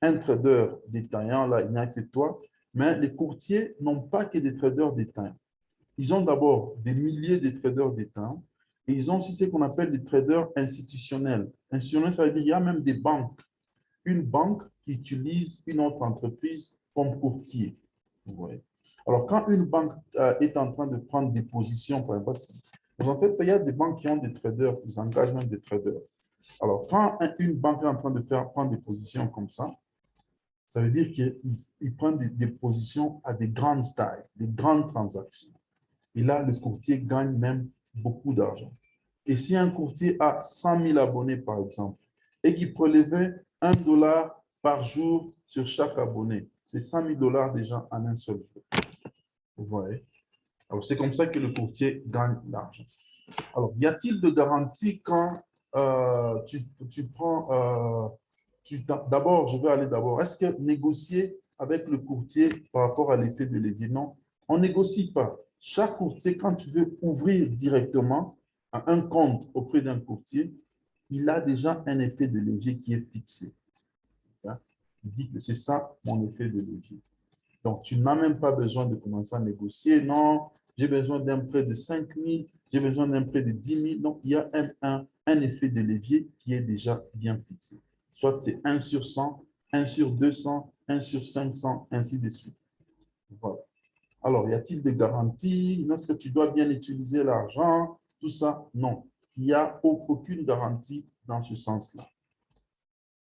A: un trader détaillant, là, il n'y a que toi, mais les courtiers n'ont pas que des traders détaillants. Ils ont d'abord des milliers de traders détaillants et ils ont aussi ce qu'on appelle des traders institutionnels. Institutionnels, ça veut dire qu'il y a même des banques. Une banque qui utilise une autre entreprise comme courtier. Vous voyez. Alors, quand une banque est en train de prendre des positions, par exemple, Donc, en fait, il y a des banques qui ont des traders, ils engagent même des traders. Alors, quand une banque est en train de prendre des positions comme ça veut dire qu'il prend des positions à des grandes tailles, des grandes transactions. Et là, le courtier gagne même beaucoup d'argent. Et si un courtier a 100 000 abonnés, par exemple, et qui prélevait $1 par jour sur chaque abonné, c'est 100 000 $ déjà en un seul jour. Vous voyez? Alors, c'est comme ça que le courtier gagne l'argent. Alors, y a-t-il de garantie quand tu prends… d'abord, je vais aller d'abord. Est-ce que négocier avec le courtier par rapport à l'effet de levier? Non, on ne négocie pas. Chaque courtier, quand tu veux ouvrir directement un compte auprès d'un courtier, il a déjà un effet de levier qui est fixé. Il dit que c'est ça mon effet de levier. Donc, tu n'as même pas besoin de commencer à négocier. Non, j'ai besoin d'un prêt de 5 000, j'ai besoin d'un prêt de 10 000. Donc, il y a un effet de levier qui est déjà bien fixé. Soit c'est 1 sur 100, 1 sur 200, 1 sur 500, ainsi de suite. Voilà. Alors, y a-t-il des garanties? Est-ce que tu dois bien utiliser l'argent? Tout ça? Non. Il n'y a aucune garantie dans ce sens-là.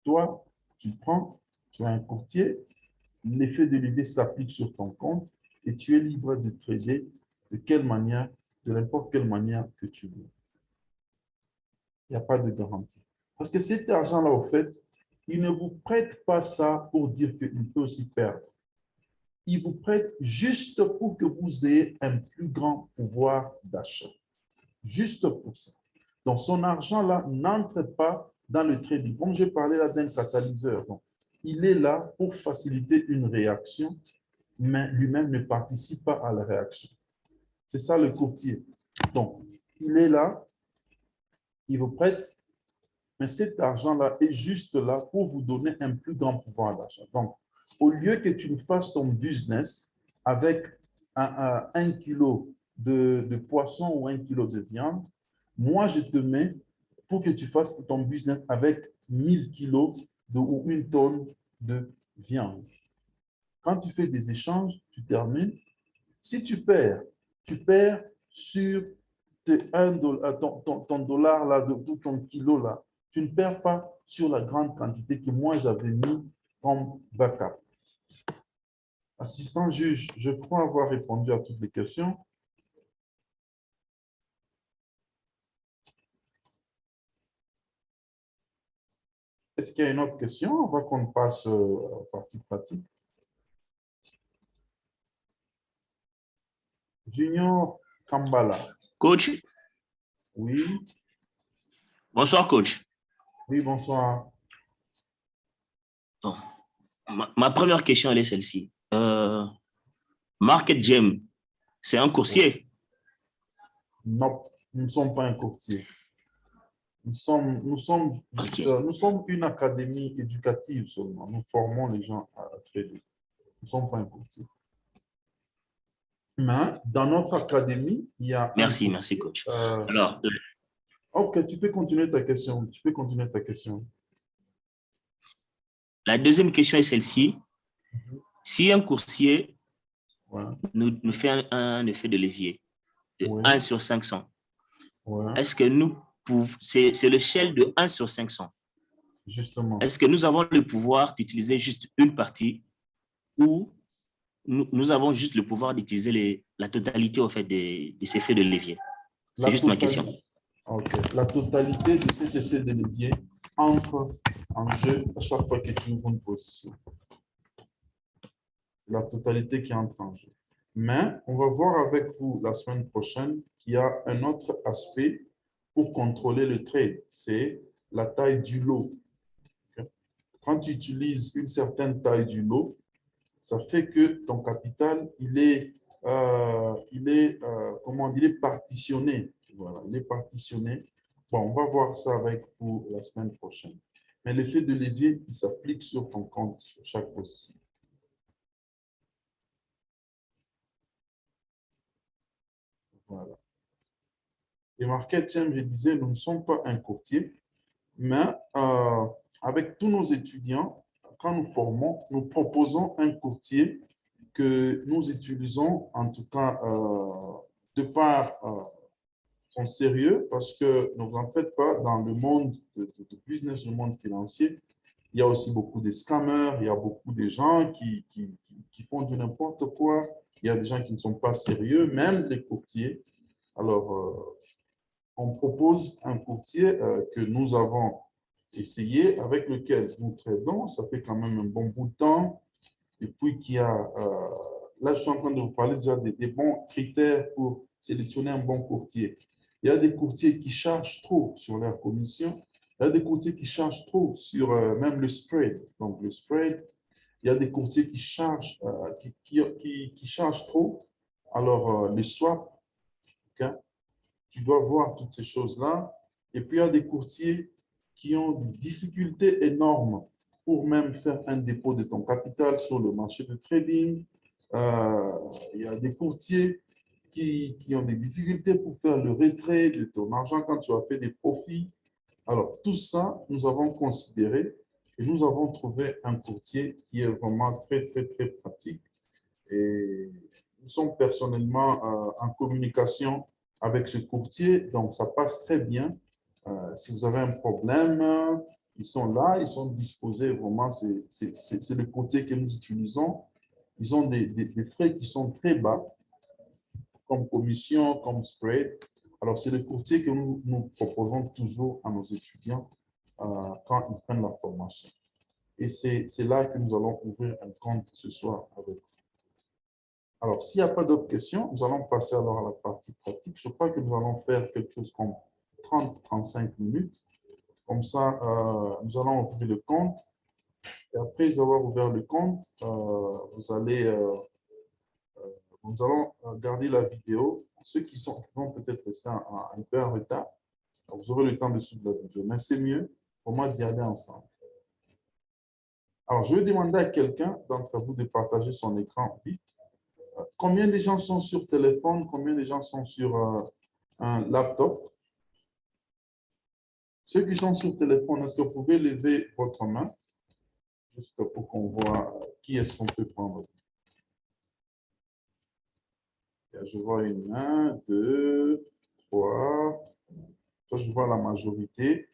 A: Toi, tu prends, tu as un courtier, l'effet de levier s'applique sur ton compte et tu es libre de trader de quelle manière, de n'importe quelle manière que tu veux. Il n'y a pas de garantie. Parce que cet argent-là, au fait, il ne vous prête pas ça pour dire qu'il peut aussi perdre. Il vous prête juste pour que vous ayez un plus grand pouvoir d'achat. Juste pour ça. Donc, son argent-là n'entre pas dans le trading. Comme j'ai parlé là d'un catalyseur, donc, il est là pour faciliter une réaction, mais lui-même ne participe pas à la réaction. C'est ça le courtier. Donc, il est là, il vous prête, mais cet argent-là est juste là pour vous donner un plus grand pouvoir d'achat. Donc, au lieu que tu fasses ton business avec un kilo de poisson ou 1 kilo de viande, moi, je te mets pour que tu fasses ton business avec 1000 kilos ou 1 tonne de viande. Quand tu fais des échanges, tu termines. Si tu perds sur ton dollar, là, tout ton kilo, là. Tu ne perds pas sur la grande quantité que moi, j'avais mis comme backup. Assistant juge, je crois avoir répondu à toutes les questions. Est-ce qu'il y a une autre question avant qu'on passe à la partie pratique? Junior Kambala.
G: Coach,
A: Oui,
G: bonsoir coach.
A: oui, bonsoir.
G: Bon, ma première question, elle est celle-ci. Market Gem, c'est un courtier?
A: Non, nous ne sommes pas un courtier. Nous sommes
G: Ok.
A: une académie éducative seulement. Nous formons les gens à trader. Nous ne sommes pas un courtier. Mais dans notre académie, il y a…
G: Merci coach. Alors,
A: ok, tu peux continuer ta question. Tu peux continuer ta question.
G: la deuxième question est celle-ci. Si un courtier
A: Ouais,
G: nous fait un effet de levier de
A: Ouais.
G: 1 sur 500,
A: ouais,
G: est-ce que nous pouvons, c'est le shell de 1 sur 500,
A: justement.
G: est-ce que nous avons le pouvoir d'utiliser juste une partie ou nous avons juste le pouvoir d'utiliser la totalité au fait de ces effets de levier? C'est juste ma question.
A: Ok. La totalité de cet effet de levier entre en jeu à chaque fois que tu ouvres une position. C'est la totalité qui entre en jeu. Mais on va voir avec vous la semaine prochaine qu'il y a un autre aspect pour contrôler le trade. C'est la taille du lot. Quand tu utilises une certaine taille du lot, ça fait que ton capital, il est partitionné. Voilà, il est partitionné. Bon, on va voir ça avec vous la semaine prochaine. Mais l'effet de levier, il s'applique sur ton compte, sur chaque position. Voilà. Et Market Time, je disais, nous ne sommes pas un courtier, mais avec tous nos étudiants, quand nous formons, nous proposons un courtier que nous utilisons, en tout cas, de par sont sérieux parce que ne vous en faites pas, dans le monde de business, le monde financier, il y a aussi beaucoup de scammers, il y a beaucoup de gens qui font du n'importe quoi, il y a des gens qui ne sont pas sérieux, même les courtiers. Alors, on propose un courtier que nous avons essayé, avec lequel nous tradons, ça fait quand même un bon bout de temps, et puis qui a, là je suis en train de vous parler déjà des bons critères pour sélectionner un bon courtier. Il y a des courtiers qui chargent trop sur leur commission, il y a des courtiers qui chargent trop sur même le spread. Donc le spread, il y a des courtiers qui chargent, qui chargent trop. Alors les swaps, okay? Tu dois voir toutes ces choses-là. Et puis, il y a des courtiers qui ont des difficultés énormes pour même faire un dépôt de ton capital sur le marché de trading. Il y a des courtiers qui ont des difficultés pour faire le retrait de ton argent quand tu as fait des profits. Alors, tout ça, nous avons considéré et nous avons trouvé un courtier qui est vraiment très, très, très pratique. Et nous sommes personnellement en communication avec ce courtier, donc ça passe très bien. Si vous avez un problème, ils sont là, ils sont disposés, vraiment, c'est le courtier que nous utilisons. Ils ont des frais qui sont très bas, comme commission, comme spread. Alors, c'est le courtier que nous proposons toujours à nos étudiants quand ils prennent la formation. Et c'est là que nous allons ouvrir un compte ce soir avec vous. Alors, s'il n'y a pas d'autres questions, nous allons passer alors à la partie pratique. Je crois que nous allons faire quelque chose comme 30-35 minutes. Comme ça, nous allons ouvrir le compte. Et après avoir ouvert le compte, nous allons garder la vidéo. Ceux qui vont peut-être rester un peu en retard, vous aurez le temps de suivre la vidéo. Mais c'est mieux pour moi d'y aller ensemble. Alors, je vais demander à quelqu'un d'entre vous de partager son écran vite. Combien de gens sont sur téléphone? Combien de gens sont sur un laptop? Ceux qui sont sur téléphone, est-ce que vous pouvez lever votre main? Juste pour qu'on voit qui est-ce qu'on peut prendre. Je vois une main, 2, 3. Je vois la majorité.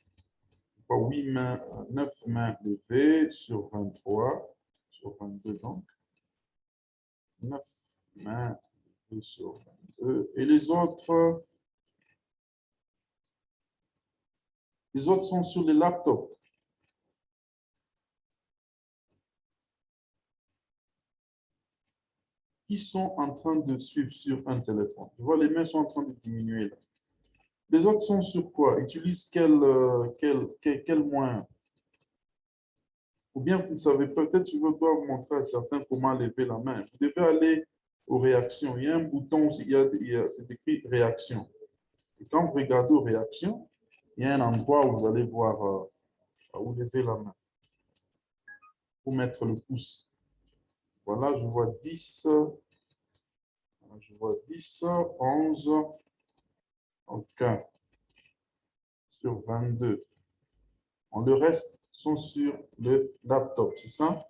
A: Je vois 8 mains, 9 mains levées sur 23, sur 22 donc. 9 mains levées sur 22. Et les autres sont sur les laptops. Qui sont en train de suivre sur un téléphone. Je vois les mains sont en train de diminuer là. Les autres sont sur quoi? Utilisent quel moyen? Ou bien vous ne savez peut-être, je dois vous montrer à certains comment lever la main. Vous devez aller aux réactions. Il y a un bouton, c'est écrit réaction. Et quand vous regardez aux réactions, il y a un endroit où vous allez voir où lever la main. Pour mettre le pouce. Voilà, je vois 10. Je vois 10, 11, OK, sur 22. Le reste sont sur le laptop, c'est ça?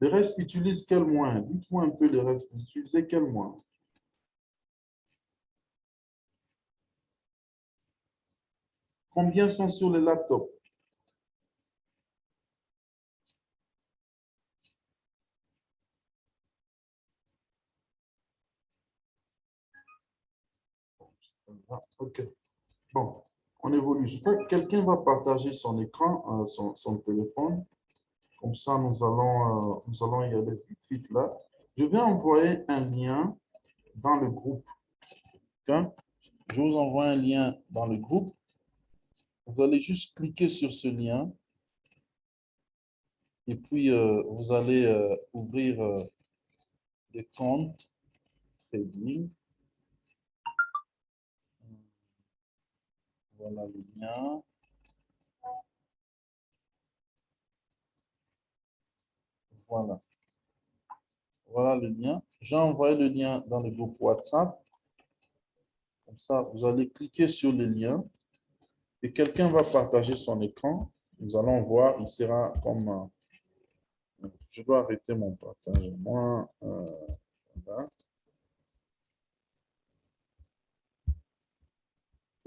A: Les restes utilisent quel moyen? Dites-moi un peu les restes. Vous utilisez quel moyen? Combien sont sur le laptop? OK. Bon, on évolue. Je crois que quelqu'un va partager son écran, son téléphone. Comme ça, nous allons y aller vite là. Je vais envoyer un lien dans le groupe. Okay? Je vous envoie un lien dans le groupe. Vous allez juste cliquer sur ce lien. Et puis, vous allez ouvrir le compte trading. Voilà le lien. Voilà. Voilà le lien. J'ai envoyé le lien dans le groupe WhatsApp. Comme ça, vous allez cliquer sur le lien et quelqu'un va partager son écran. Nous allons voir, il sera comme... je dois arrêter mon partage. Moi, voilà.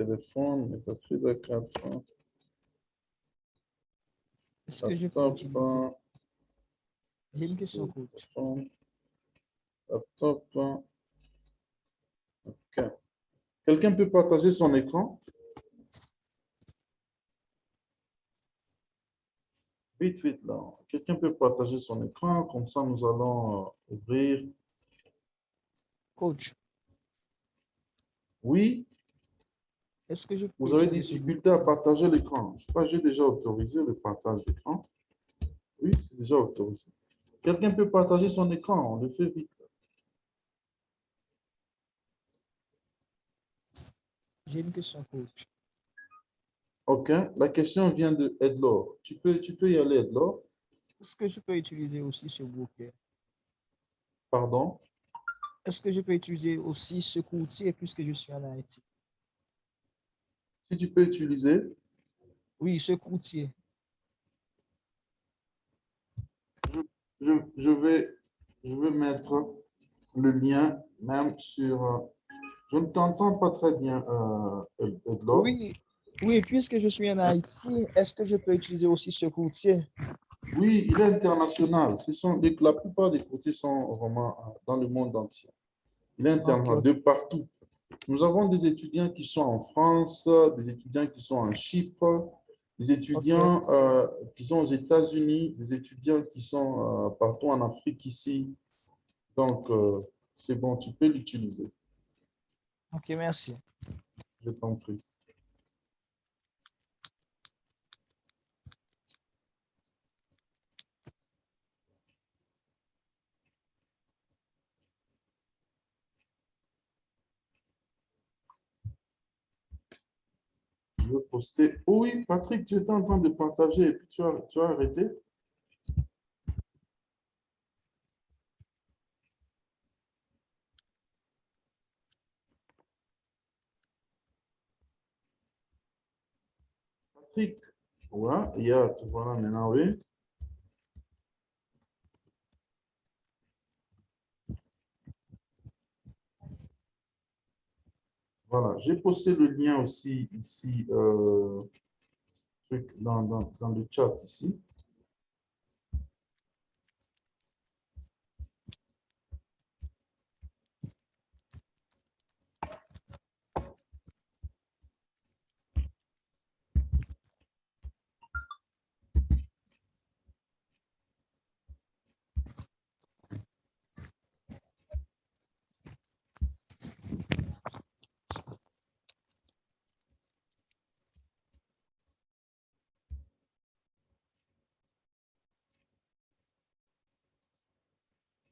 A: téléphone, batterie de 4 ans.
H: Est-ce que je peux
A: Laptop,
H: utiliser? J'ai une question, coach.
A: Laptop. OK. Quelqu'un peut partager son écran? Vite, vite, là. Quelqu'un peut partager son écran, comme ça nous allons ouvrir.
H: Coach,
A: Oui,
H: est-ce que je peux
A: vous avez des
H: utiliser ce
A: difficultés à partager l'écran. Je sais pas, j'ai déjà autorisé le partage d'écran. Oui, c'est déjà autorisé. Quelqu'un peut partager son écran, on le fait vite.
H: J'ai une question, coach.
A: OK, la question vient de Edlore. Tu peux y aller, Edlore.
H: Est-ce que je peux utiliser aussi ce broker?
A: Pardon.
H: Est-ce que je peux utiliser aussi ce courtier puisque je suis en Haïti?
A: Si tu peux utiliser,
H: Oui, ce courtier.
A: je vais mettre le lien même sur... je ne t'entends pas très bien, Edlore.
H: Oui, oui, puisque je suis en Haïti, est-ce que je peux utiliser aussi ce courtier?
A: Oui, il est international. La plupart des côtés sont vraiment dans le monde entier. Il est international,
H: Ok.
A: de partout. Nous avons des étudiants qui sont en France, des étudiants qui sont en Chypre, des étudiants qui sont aux États-Unis, des étudiants qui sont partout en Afrique ici. Donc, c'est bon, tu peux l'utiliser.
H: Ok, merci.
A: Je t'en prie. Je veux poster. Oh oui, Patrick, tu étais en train de partager et puis tu as arrêté. Patrick, ouais, voilà maintenant, oui. Voilà, j'ai posté le lien aussi ici dans le chat ici.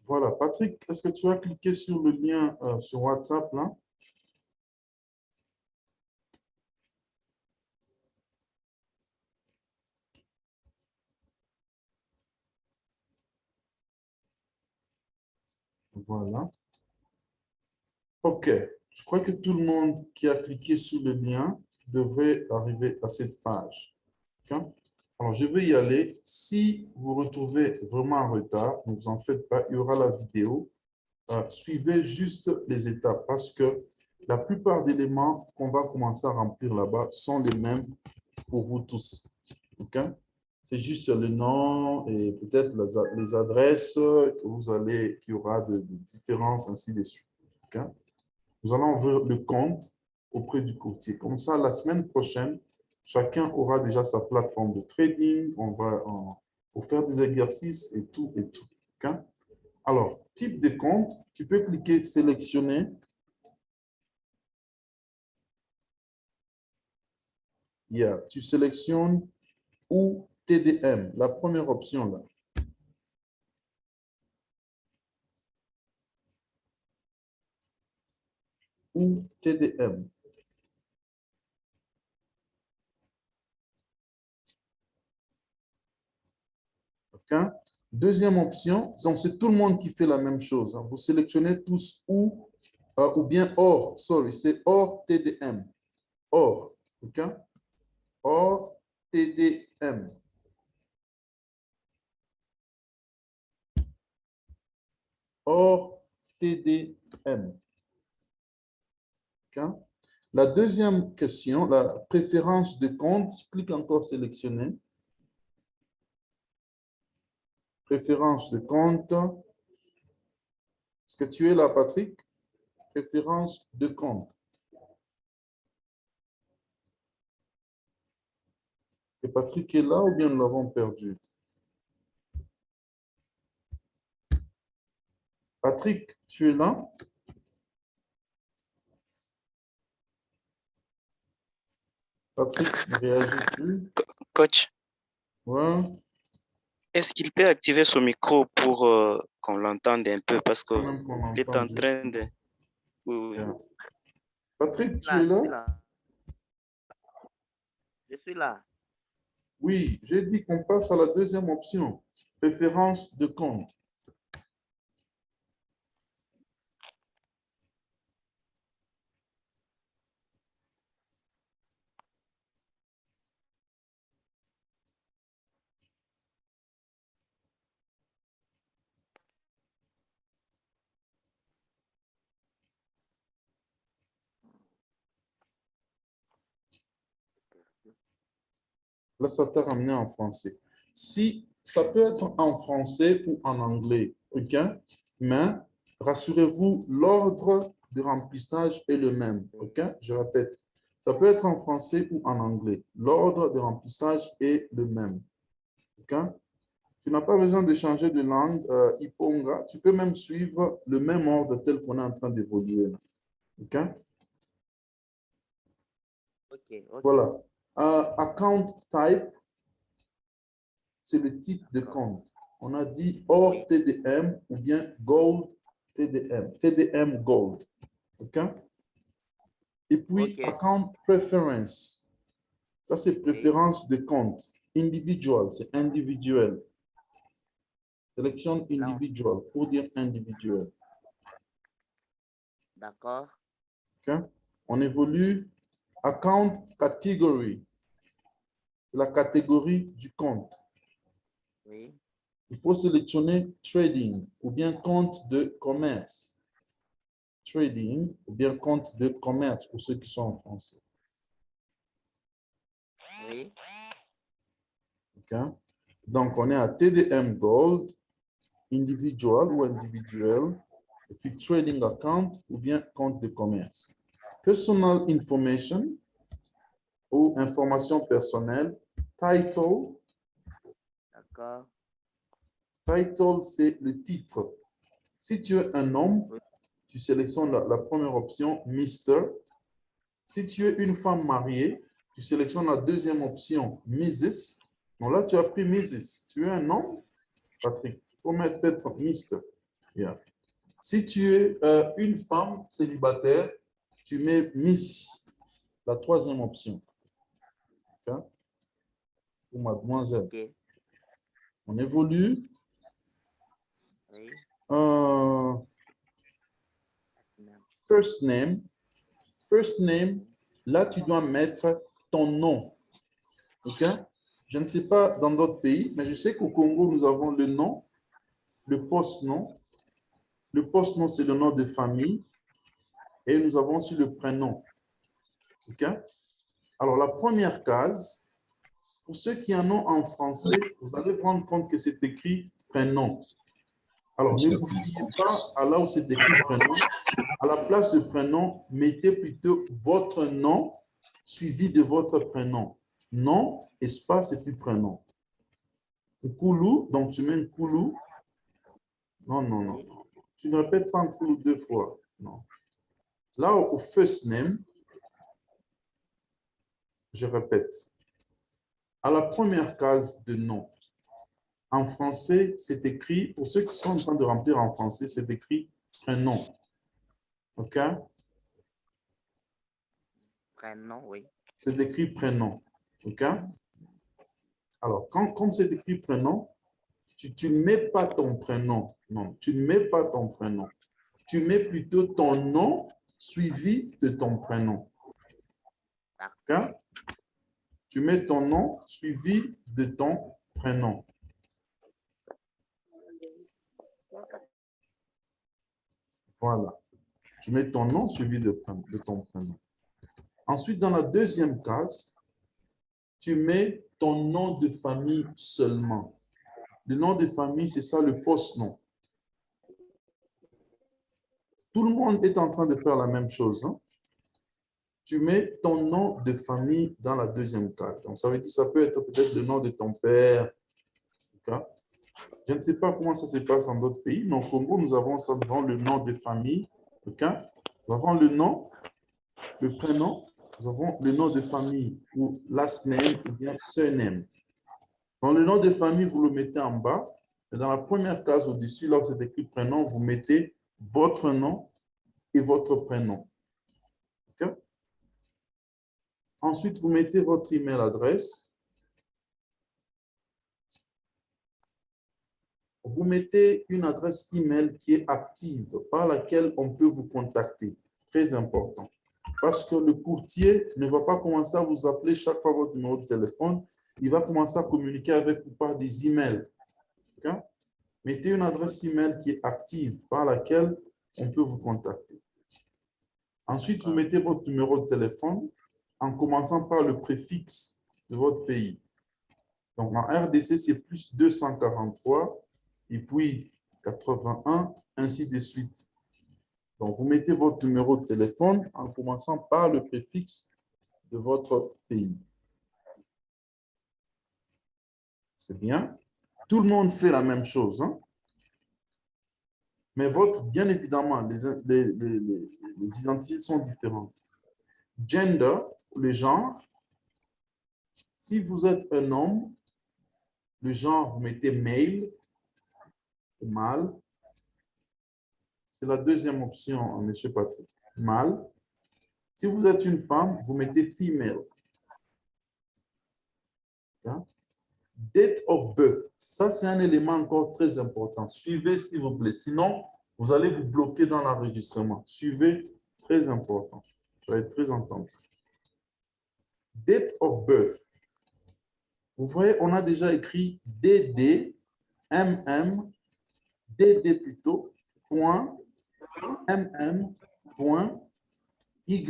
A: Voilà, Patrick, est-ce que tu as cliqué sur le lien sur WhatsApp là? Voilà. OK. Je crois que tout le monde qui a cliqué sur le lien devrait arriver à cette page. OK? Alors, je vais y aller. Si vous retrouvez vraiment en retard, ne vous en faites pas, il y aura la vidéo. Suivez juste les étapes parce que la plupart d'éléments qu'on va commencer à remplir là-bas sont les mêmes pour vous tous. OK? C'est juste le nom et peut-être les adresses que vous allez, qu'il y aura de différences, ainsi de suite. OK? Nous allons ouvrir le compte auprès du courtier. Comme ça, la semaine prochaine, chacun aura déjà sa plateforme de trading. On va pour faire des exercices et tout et tout. OK? Alors, type de compte, tu peux cliquer sélectionner. Tu sélectionnes ou TDM, la première option là. Ou TDM. OK? Deuxième option, c'est tout le monde qui fait la même chose. Vous sélectionnez tous ou bien OR, sorry, c'est OR TDM. OR, OK? OR TDM. OR TDM. OK? La deuxième question, la préférence de compte, clique encore sélectionner. Préférence de compte. Est-ce que tu es là, Patrick? Préférence de compte. Et Patrick est là ou bien nous l'avons perdu? Patrick, tu es là? Patrick ne réagit plus.
D: Coach,
A: Ouais.
D: est-ce qu'il peut activer son micro pour qu'on l'entende un peu parce
A: Quand même qu'on
D: qu'il est en
A: entende
D: train
A: juste.
D: de... Oui, oui.
A: Bien. Patrick, tu
I: Là,
A: es
I: je suis
A: là?
I: là. Je suis là.
A: Oui, j'ai dit qu'on passe à la deuxième option. Préférence de compte. Là, ça t'a ramené en français. Si ça peut être en français ou en anglais, ok? Mais rassurez-vous, l'ordre de remplissage est le même, ok? Je répète, ça peut être en français ou en anglais. L'ordre de remplissage est le même, ok? Tu n'as pas besoin de changer de langue, Iponga. Tu peux même suivre le même ordre tel qu'on est en train d'évoluer, là, ok?
I: Ok, ok.
A: Voilà. Account type, c'est le type de compte. On a dit hors TDM ou bien Gold TDM. TDM Gold. OK? Et puis,
I: Ok.
A: account preference. Ça, c'est préférence de compte. Individual, c'est individuel. Sélection individual pour dire individuel.
I: D'accord.
A: OK? On évolue. Account category. La catégorie du compte.
I: Oui.
A: Il faut sélectionner trading ou bien compte de commerce. Trading ou bien compte de commerce pour ceux qui sont en français.
I: Oui.
A: OK? Donc, on est à TDM Gold, individual ou individuel, et puis trading account ou bien compte de commerce. Personal information ou information personnelle. Title.
I: D'accord.
A: Title, c'est le titre. Si tu es un homme,
I: Oui.
A: tu sélectionnes la première option, Mister. Si tu es une femme mariée, tu sélectionnes la deuxième option, Mrs. Donc là, tu as pris Mrs. Tu es un homme, Patrick. Il faut mettre peut-être Mister. Yeah. Si tu es une femme célibataire, tu mets Miss, la troisième option. Okay? Ou mademoiselle.
I: Ok.
A: On évolue.
I: Oui.
A: First name. First name, là, tu dois mettre ton nom. OK? Je ne sais pas dans d'autres pays, mais je sais qu'au Congo, nous avons le nom, le post-nom. Le post-nom, c'est le nom de famille. Et nous avons aussi le prénom. OK? Alors, la première case, pour ceux qui en ont en français, vous allez vous rendre compte que c'est écrit prénom. Alors, ne vous fiez pas à là où c'est écrit prénom. À la place de prénom, mettez plutôt votre nom suivi de votre prénom. Nom, espace et puis prénom. Nkulu, donc tu mets Nkulu. Non, non, non. Tu ne répètes pas Nkulu deux fois. Non. Là, au first name, je répète. À la première case de nom, en français, c'est écrit, pour ceux qui sont en train de remplir en français, c'est écrit prénom. OK?
I: Prénom, oui.
A: C'est écrit prénom. OK? Alors, comme c'est écrit prénom, tu ne mets pas ton prénom. Non, tu ne mets pas ton prénom. Tu mets plutôt ton nom suivi de ton prénom. OK? Tu mets ton nom suivi de ton prénom. Voilà. Tu mets ton nom suivi de ton prénom. Ensuite, dans la deuxième case, tu mets ton nom de famille seulement. Le nom de famille, c'est ça le post-nom. Tout le monde est en train de faire la même chose. Hein? Tu mets ton nom de famille dans la deuxième case. Donc, ça veut dire que ça peut être peut-être le nom de ton père. Okay? Je ne sais pas comment ça se passe dans d'autres pays, mais au Congo, nous avons ça devant le nom de famille. Okay? Nous avons le nom, le prénom, nous avons le nom de famille ou last name ou bien surname. Dans le nom de famille, vous le mettez en bas. Et dans la première case au-dessus, là où c'est écrit prénom, vous mettez votre nom et votre prénom. Okay? Ensuite, vous mettez votre email adresse. Vous mettez une adresse email qui est active, par laquelle on peut vous contacter. Très important. Parce que le courtier ne va pas commencer à vous appeler chaque fois votre numéro de téléphone. Il va commencer à communiquer avec vous par des emails. Okay? Mettez une adresse email qui est active, par laquelle on peut vous contacter. Ensuite, vous mettez votre numéro de téléphone en commençant par le préfixe de votre pays. Donc, en RDC, c'est plus 243 et puis 81, ainsi de suite. Donc, vous mettez votre numéro de téléphone en commençant par le préfixe de votre pays. C'est bien. Tout le monde fait la même chose. Hein? Mais bien évidemment, les identités sont différentes. Gender, le genre. Si vous êtes un homme, le genre, vous mettez male, mâle. C'est la deuxième option, M. Patrick. Mâle. Si vous êtes une femme, vous mettez female. Okay? Date of birth. Ça, c'est un élément encore très important. Suivez, s'il vous plaît. Sinon, vous allez vous bloquer dans l'enregistrement. Suivez, très important. Soyez très attentifs. Date of birth. Vous voyez, on a déjà écrit DD, MM, DD plutôt, point, MM, point, Y,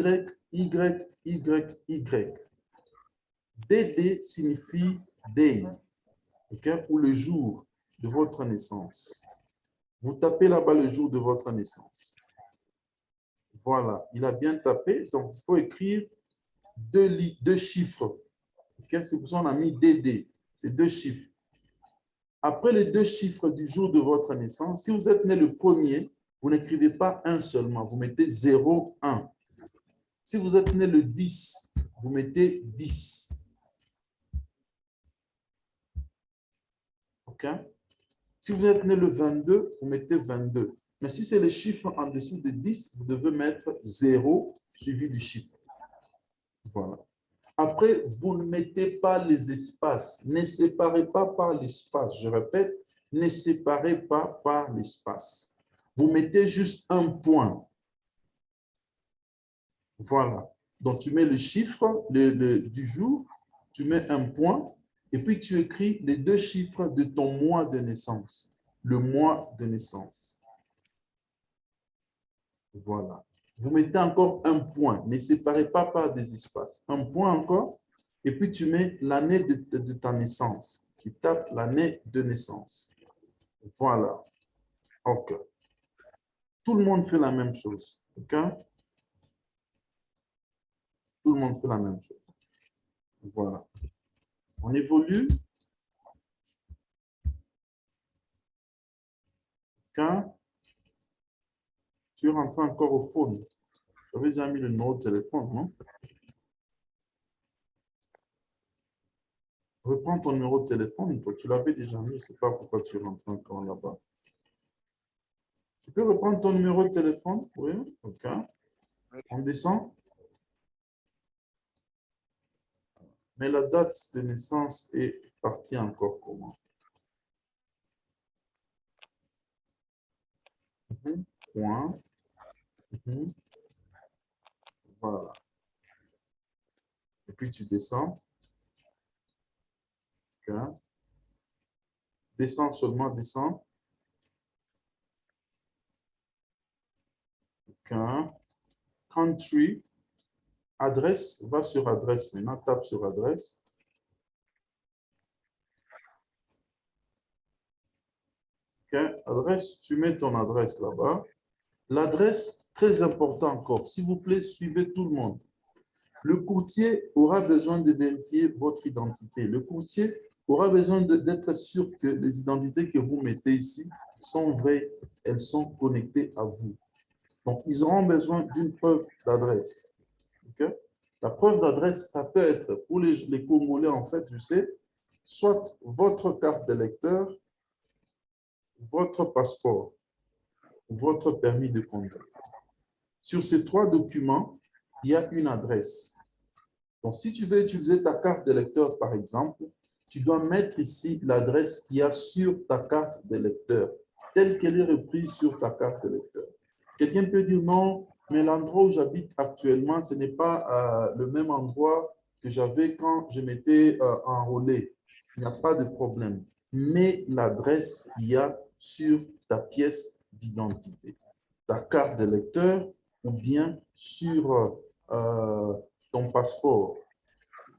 A: Y, Y, Y. DD signifie day, okay, ou le jour de votre naissance. Vous tapez là-bas le jour de votre naissance. Voilà, il a bien tapé, donc il faut écrire deux chiffres. Okay? C'est pour ça qu'on a mis DD, c'est 2 chiffres. Après les 2 chiffres du jour de votre naissance, si vous êtes né le premier, vous n'écrivez pas un seulement, vous mettez 0, 1. Si vous êtes né le 10, vous mettez 10. OK? Si vous êtes né le 22, vous mettez 22. Mais si c'est les chiffres en dessous de 10, vous devez mettre 0 suivi du chiffre. Voilà. Après, vous ne mettez pas les espaces. Ne séparez pas par l'espace. Je répète, ne séparez pas par l'espace. Vous mettez juste un point. Voilà. Donc, tu mets le chiffre du jour, tu mets un point, et puis tu écris les 2 chiffres de ton mois de naissance. Le mois de naissance. Voilà. Vous mettez encore un point. Ne séparez pas par des espaces. Un point encore. Et puis, tu mets l'année de ta naissance. Tu tapes l'année de naissance. Voilà. OK. Tout le monde fait la même chose. OK? Tout le monde fait la même chose. Voilà. On évolue. OK? Tu es rentré encore au phone. J'avais déjà mis le numéro de téléphone, non? Reprends ton numéro de téléphone. Tu l'avais déjà mis. Je ne sais pas pourquoi tu rentres encore là-bas. Tu peux reprendre ton numéro de téléphone? Oui. OK. On descend. Mais la date de naissance est partie encore comment? Point. Voilà. Et puis tu descends. OK. Descends seulement, descends. OK. Country. Adresse, va sur adresse maintenant, tape sur adresse. OK, adresse, tu mets ton adresse là-bas. L'adresse, très important encore, s'il vous plaît, suivez tout le monde. Le courtier aura besoin de vérifier votre identité. Le courtier aura besoin d'être sûr que les identités que vous mettez ici sont vraies, elles sont connectées à vous. Donc, ils auront besoin d'une preuve d'adresse. Okay? La preuve d'adresse, ça peut être, pour les Congolais, en fait, tu sais, soit votre carte d'électeur, votre passeport, votre permis de conduire. Sur ces 3 documents, il y a une adresse. Donc, si tu veux utiliser ta carte d'électeur, par exemple, tu dois mettre ici l'adresse qu'il y a sur ta carte d'électeur, telle qu'elle est reprise sur ta carte d'électeur. Quelqu'un peut dire non, mais l'endroit où j'habite actuellement, ce n'est pas le même endroit que j'avais quand je m'étais enrôlé. Il n'y a pas de problème. Mets l'adresse qu'il y a sur ta pièce d'identité, ta carte d'électeur ou bien sur ton passeport.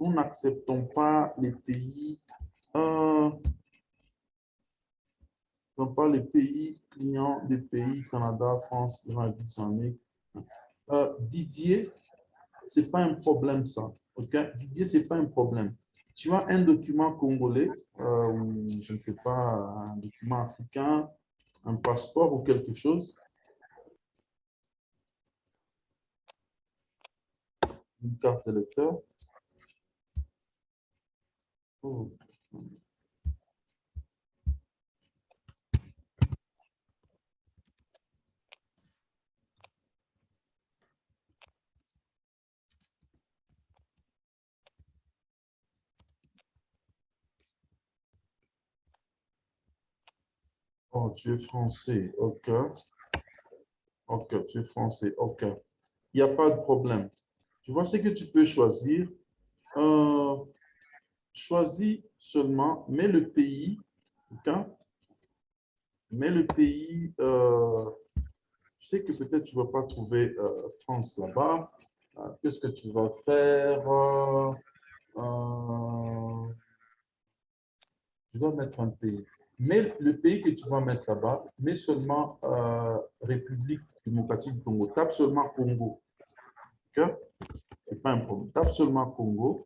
A: Nous n'acceptons pas les pays, pas les pays clients des pays Canada, France, Iran, États-Unis. Didier, ce n'est pas un problème ça. Okay? Didier, ce n'est pas un problème. Tu as un document congolais, ou je ne sais pas, un document africain, un passeport ou quelque chose. Une carte d'électeur. Oh. Oh, tu es français, ok. Ok, tu es français, ok. Il n'y a pas de problème. Tu vois ce que tu peux choisir. Choisis seulement, mets le pays, ok. Mets le pays, je sais que peut-être tu ne vas pas trouver France là-bas. Qu'est-ce que tu vas faire? Tu vas mettre un pays. Mais le pays que tu vas mettre là-bas, mets seulement République démocratique du Congo. Tape seulement Congo. Ok? Ce n'est pas un problème. Tape seulement Congo.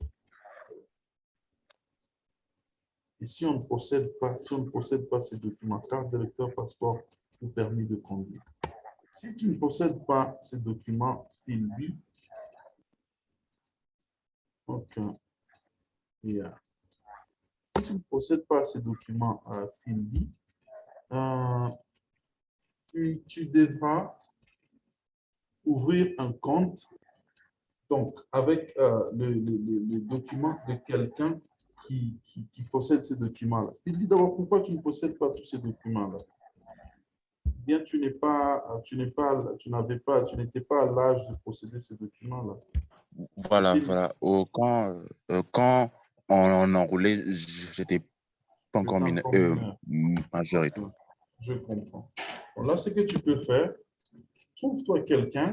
A: Et si on ne possède pas, ces documents, carte d'électeur, passeport ou permis de conduire. Si tu ne possèdes pas ces documents, Filbi, ok. Yeah. Si tu ne possèdes pas ces documents Filbi, tu devras ouvrir un compte donc avec les documents de quelqu'un qui possède ces documents-là. Il dit d'abord pourquoi tu ne possèdes pas tous ces documents-là. Bien, tu n'étais pas à l'âge de posséder ces documents-là.
J: Voilà, voilà. Quand on enroulait, j'étais pas encore majeur et tout.
A: Je comprends. Bon, là, ce que tu peux faire, trouve-toi quelqu'un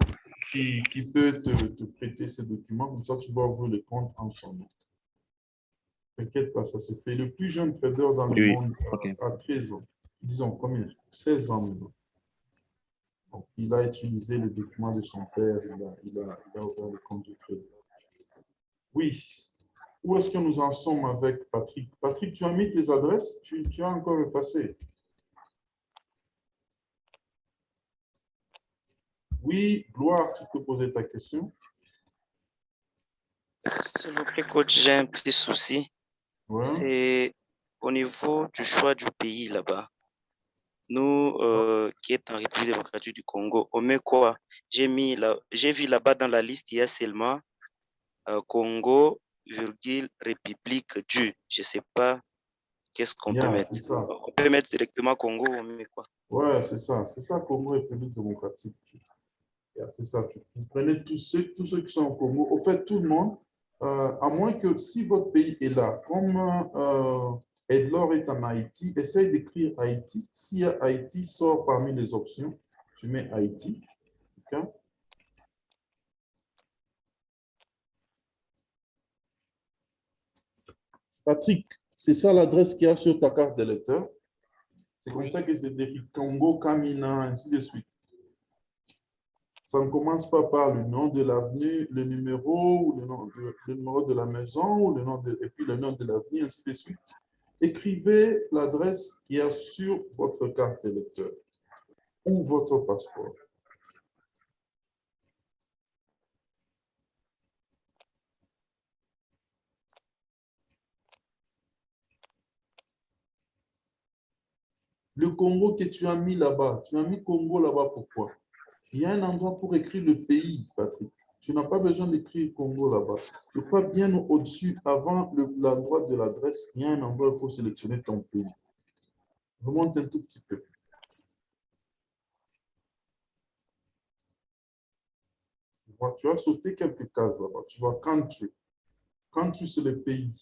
A: qui peut te prêter ces documents, comme ça tu vas ouvrir le compte en son nom. T'inquiète pas, ça se fait. Le plus jeune trader dans le monde a 13 ans. Disons combien? 16 ans maintenant. Donc, il a utilisé les documents de son père, il a ouvert le compte de trader. Oui. Où est-ce que nous en sommes avec Patrick? Patrick, tu as mis tes adresses? Tu as encore effacé? Oui, Gloire, tu peux poser ta question.
D: S'il vous plaît, coach, j'ai un petit souci.
A: Ouais.
D: C'est au niveau du choix du pays là-bas. Nous, qui est en République démocratique du Congo, on met quoi? J'ai vu là-bas dans la liste, il y a seulement Congo, République du. Je ne sais pas qu'est-ce qu'on peut mettre. On peut mettre directement Congo, on met quoi?
A: Ouais, c'est ça, Congo, République démocratique. C'est ça, vous prenez tous ceux qui sont au Congo. Au fait, tout le monde, à moins que si votre pays est là, comme Edlore est en Haïti, essaye d'écrire Haïti. Si Haïti sort parmi les options, tu mets Haïti. Okay? Patrick, c'est ça l'adresse qu'il y a sur ta carte d'électeur. C'est comme
I: Oui.
A: ça que c'est écrit Congo, Kamina, ainsi de suite. Ça ne commence pas par le nom de l'avenue, le numéro, ou le numéro de la maison, ou et puis le nom de l'avenue, ainsi de suite. Écrivez l'adresse qui est sur votre carte d'électeur ou votre passeport. Le Congo que tu as mis là-bas, tu as mis Congo là-bas, pourquoi? Il y a un endroit pour écrire le pays, Patrick. Tu n'as pas besoin d'écrire Congo là-bas. Je crois bien au-dessus, avant l'endroit de l'adresse, il y a un endroit où il faut sélectionner ton pays. Remonte un tout petit peu. Tu as sauté quelques cases là-bas. Tu vois country. Country, c'est le pays.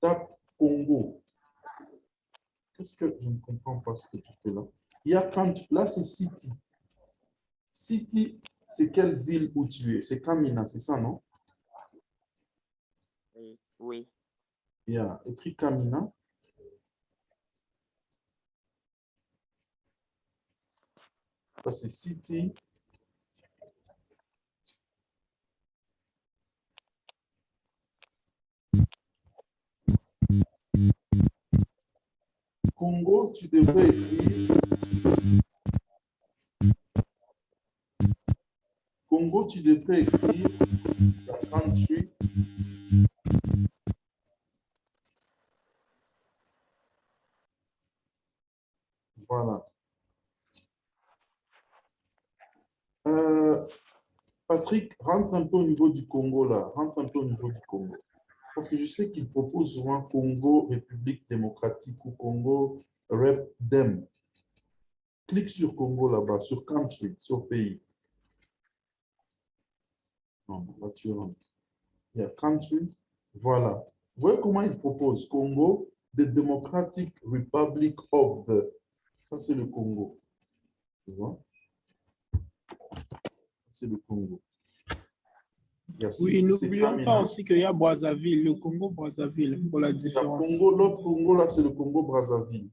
A: Tape Congo. Qu'est-ce que je ne comprends pas ce que tu fais là? Il y a country. Là, c'est city. City, c'est quelle ville où tu es? C'est Kamina, c'est ça, non?
I: Oui. Oui.
A: Il y a écrit Kamina. Ça, c'est city. Congo, tu devrais écrire. Congo, tu devrais écrire la country. Voilà. Patrick, rentre un peu au niveau du Congo là. Rentre un peu au niveau du Congo. Parce que je sais qu'il propose souvent Congo, République démocratique ou Congo, REP-DEM. Clique sur Congo là-bas, sur country, sur pays. Non, là tu rentres. Il y a country. Voilà. Vous voyez comment il propose Congo, the Democratic Republic of the. Ça, c'est le Congo. Tu vois? C'est le Congo.
C: Oui, n'oublions pas aussi qu'il y a Brazzaville, le Congo-Brazzaville, pour la différence.
A: L'autre Congo, là, c'est le Congo-Brazzaville.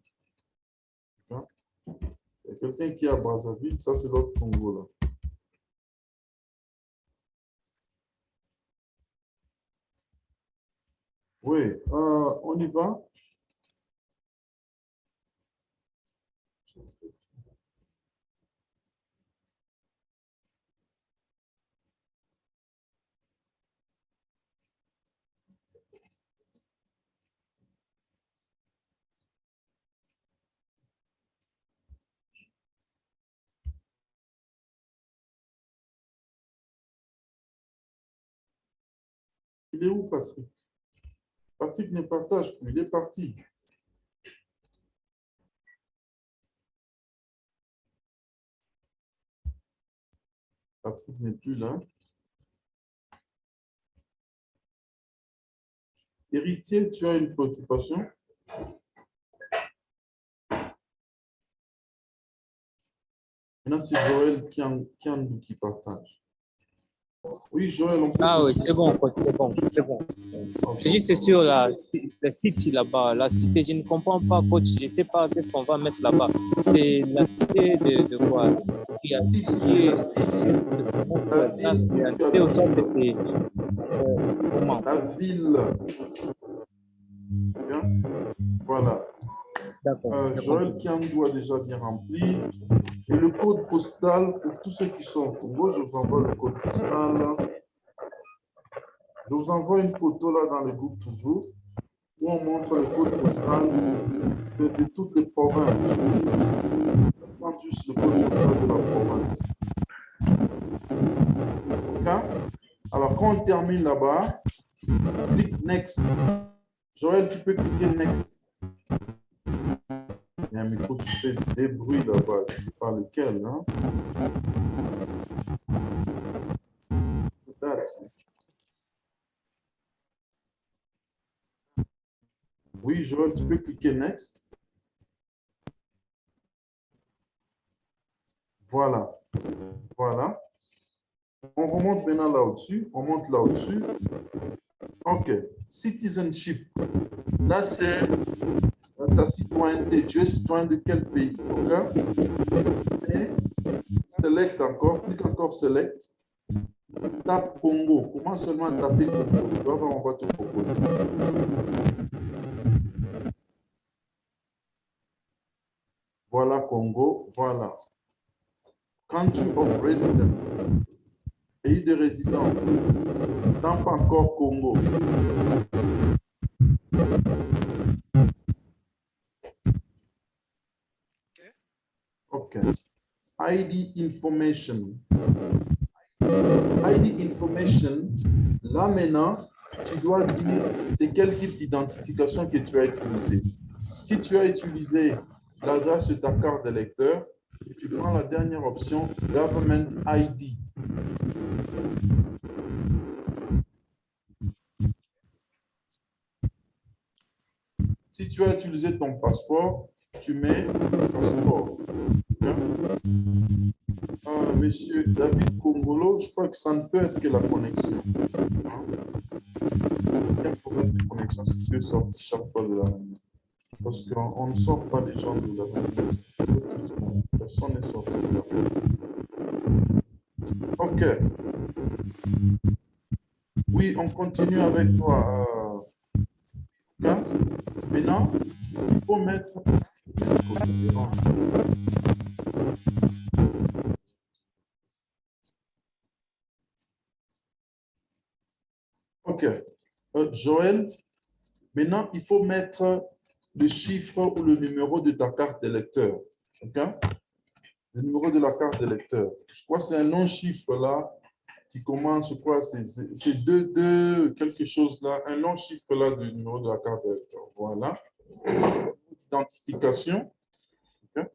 A: C'est quelqu'un qui est à Brazzaville, ça, c'est l'autre Congo, là. Oui, on y va. Il est où, Patrick? Patrick ne partage plus, il est parti. Patrick n'est plus là. Héritier, tu as une préoccupation? Maintenant, c'est Joël Kiandou qui partage. Oui, Joël, on peut...
K: Ah oui, c'est bon, c'est bon. C'est juste sur la cité là-bas, la cité, je ne comprends pas, coach, je ne sais pas qu'est-ce qu'on va mettre là-bas. C'est la cité de quoi? La
A: ville. Bien. Voilà. Joël Kiandou a déjà bien rempli. Et le code postal, pour tous ceux qui sont au Congo, je vous envoie le code postal. Je vous envoie une photo là dans le groupe toujours, où on montre le code postal de toutes les provinces. Je prends juste le code postal de la province. Okay? Alors, quand on termine là-bas, tu cliques Next. Joël, tu peux cliquer Next. Il y a un micro qui fait des bruits là-bas, je ne sais pas lequel. Hein? Oui, Joël, tu peux cliquer Next. Voilà. Voilà. On remonte maintenant là au-dessus. On monte là au-dessus. OK. Citizenship. Là, c'est ta citoyenneté. Tu es citoyen de quel pays? OK? Et select encore. Clique encore select. Tape Congo. Comment seulement taper Congo? Tu vas voir, on va te proposer. Voilà Congo. Voilà. Country of residence. Pays de résidence. Tape encore Congo. OK. ID information. ID information, là maintenant, tu dois dire c'est quel type d'identification que tu as utilisé. Si tu as utilisé l'adresse de ta carte d'électeur, tu prends la dernière option, Government ID. Si tu as utilisé ton passeport, tu mets passeport. Monsieur David Congolo, je crois que ça ne peut être que la connexion. Il y a un problème de connexion si tu es sorti chaque fois de la réunion. Parce qu'on ne sort pas les gens de la réunion. Personne n'est sorti de la réunion. OK. Oui, on continue avec toi. Okay. Maintenant, il faut mettre... OK. Joël, maintenant, il faut mettre le chiffre ou le numéro de ta carte d'électeur. OK? Le numéro de la carte d'électeur. Je crois que c'est un long chiffre là qui commence, je crois, c'est 2 quelque chose là, un long chiffre là du numéro de la carte d'électeur. Voilà. Identification. OK?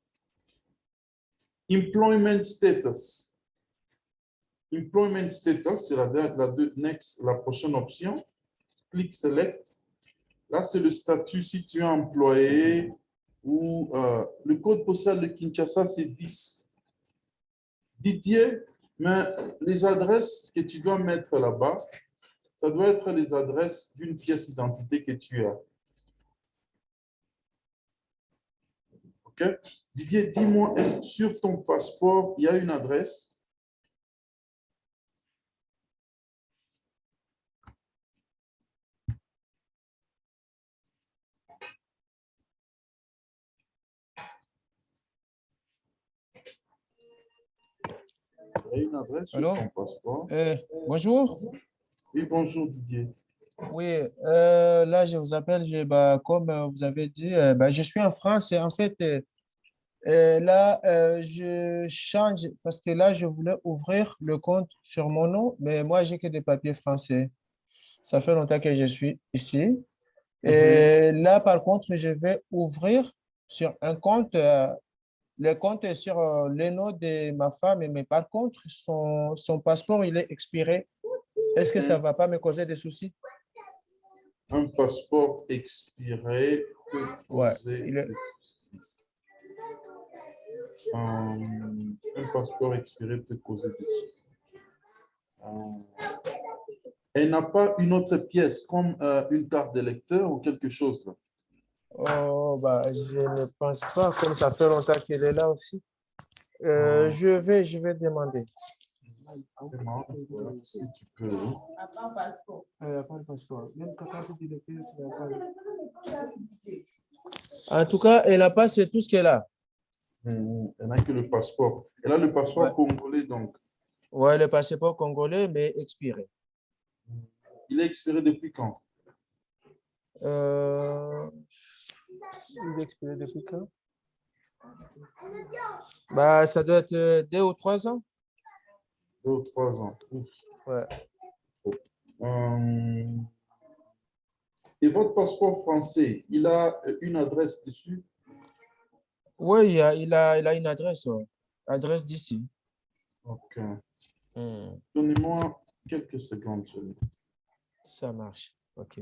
A: Employment status. Employment status, c'est la prochaine option. Clique select. Là, c'est le statut si tu es employé ou le code postal de Kinshasa, c'est 10. Didier, mais les adresses que tu dois mettre là-bas, ça doit être les adresses d'une pièce d'identité que tu as. OK? Didier, dis-moi, est-ce que sur ton passeport, il y a une adresse? Il y a une adresse sur ton passeport.
L: Bonjour.
A: Oui, bonjour Didier.
L: Oui, là, je vous appelle, comme vous avez dit, je suis en France et en fait, là, je change parce que là, je voulais ouvrir le compte sur mon nom, mais moi, j'ai que des papiers français. Ça fait longtemps que je suis ici. Et là, par contre, je vais ouvrir sur un compte, le compte est sur le nom de ma femme, mais par contre, son passeport, il est expiré. Est-ce que ça ne va pas me causer des soucis?
A: Un passeport expiré peut causer des soucis. Un passeport expiré peut causer des soucis. Elle n'a pas une autre pièce, comme une carte d'électeur ou quelque chose là.
L: Oh, je ne pense pas, comme ça fait longtemps qu'elle est là aussi. Je vais demander.
A: Si tu peux.
L: En tout cas, elle n'a pas, c'est tout ce qu'elle a.
A: Elle n'a que le passeport. Elle a le passeport congolais, donc.
L: Oui, le passeport congolais, mais expiré.
A: Il est expiré depuis quand?
L: Il est expiré depuis quand? Ça doit être 2 ou 3 ans.
A: 2 ou 3 ans. Ouf.
L: Ouais.
A: Et votre passeport français, il a une adresse dessus?
L: Oui, il a une adresse, adresse d'ici.
A: OK. Donnez-moi quelques secondes.
L: Ça marche. OK.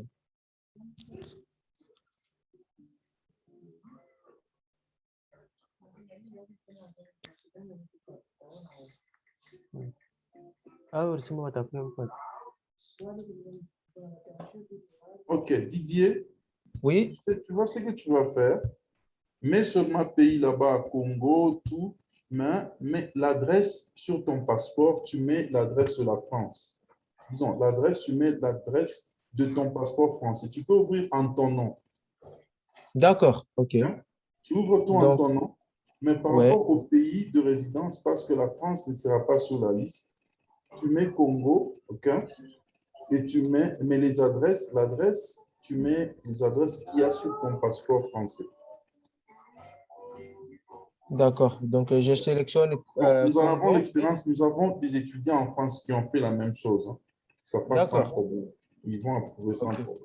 L: Ah, c'est moi, t'as fait un peu.
A: OK, Didier,
L: Oui,
A: tu vois ce que tu vas faire. Mets seulement pays là-bas, Congo, tout, mais l'adresse sur ton passeport, tu mets l'adresse de la France. Disons, l'adresse, tu mets l'adresse de ton passeport français. Tu peux ouvrir en ton nom.
L: d'accord, ok.
A: Hein? Tu ouvres tout en
L: Donc,
A: ton nom, mais par
L: ouais,
A: rapport au pays de résidence, parce que la France ne sera pas sur la liste, tu mets Congo, OK? Et tu mets, mais les adresses, l'adresse, tu mets les adresses qu'il y a sur ton passeport français.
L: d'accord. Donc, je sélectionne
A: Bon, nous en avons
L: Congo.
A: l'expérience, nous avons des étudiants en France qui ont fait la même chose. Hein. Ça passe sans
L: D'accord,
A: problème. Ils vont approuver sans
L: ok.
A: problème.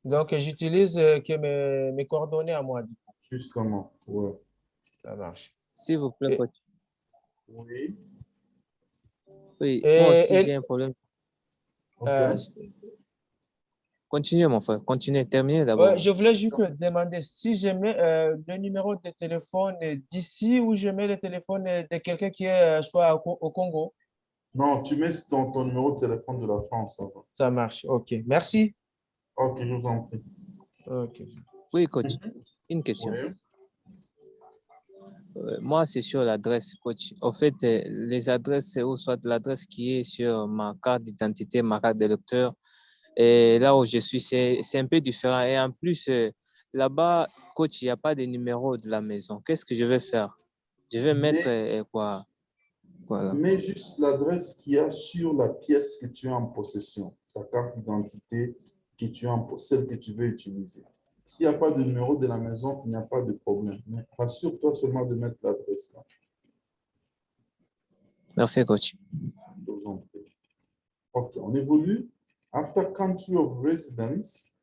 L: Donc, j'utilise que mes coordonnées à moi, du coup.
A: Justement, ouais.
L: Ça marche.
K: S'il vous plaît,
L: Et,
K: coach.
A: Oui,
K: Oui, moi aussi,
L: et,
K: j'ai un problème.
A: OK.
L: euh,
K: Continuez, mon frère. Continuez. Terminez
L: ouais,
K: d'abord.
L: je voulais juste te demander si je mets le numéro de téléphone d'ici ou je mets le téléphone de quelqu'un qui est soit au Congo.
A: Non, tu mets ton numéro de téléphone de la France. Ça va.
L: Ça marche, ok. Merci.
A: OK, je vous en prie.
L: Ok.
K: Oui, coach.
A: Mhm.
K: Une question.
A: Oui.
K: Moi, c'est sur l'adresse, coach. En fait, les adresses, c'est ou soit l'adresse qui est sur ma carte d'identité, ma carte d'électeur. Et là où je suis, c'est un peu différent. Et en plus, là-bas, coach, il n'y a pas de numéro de la maison. Qu'est-ce que je vais faire? Je vais mettre
A: Mais,
K: quoi? Voilà.
A: mais juste l'adresse qu'il y a sur la pièce que tu as en possession, ta carte d'identité, celle que tu veux utiliser. S'il n'y a pas de numéro de la maison, il n'y a pas de problème. Mais rassure-toi seulement de mettre l'adresse là.
K: Merci, coach.
A: Je vous en prie. OK, on évolue. After country of residence,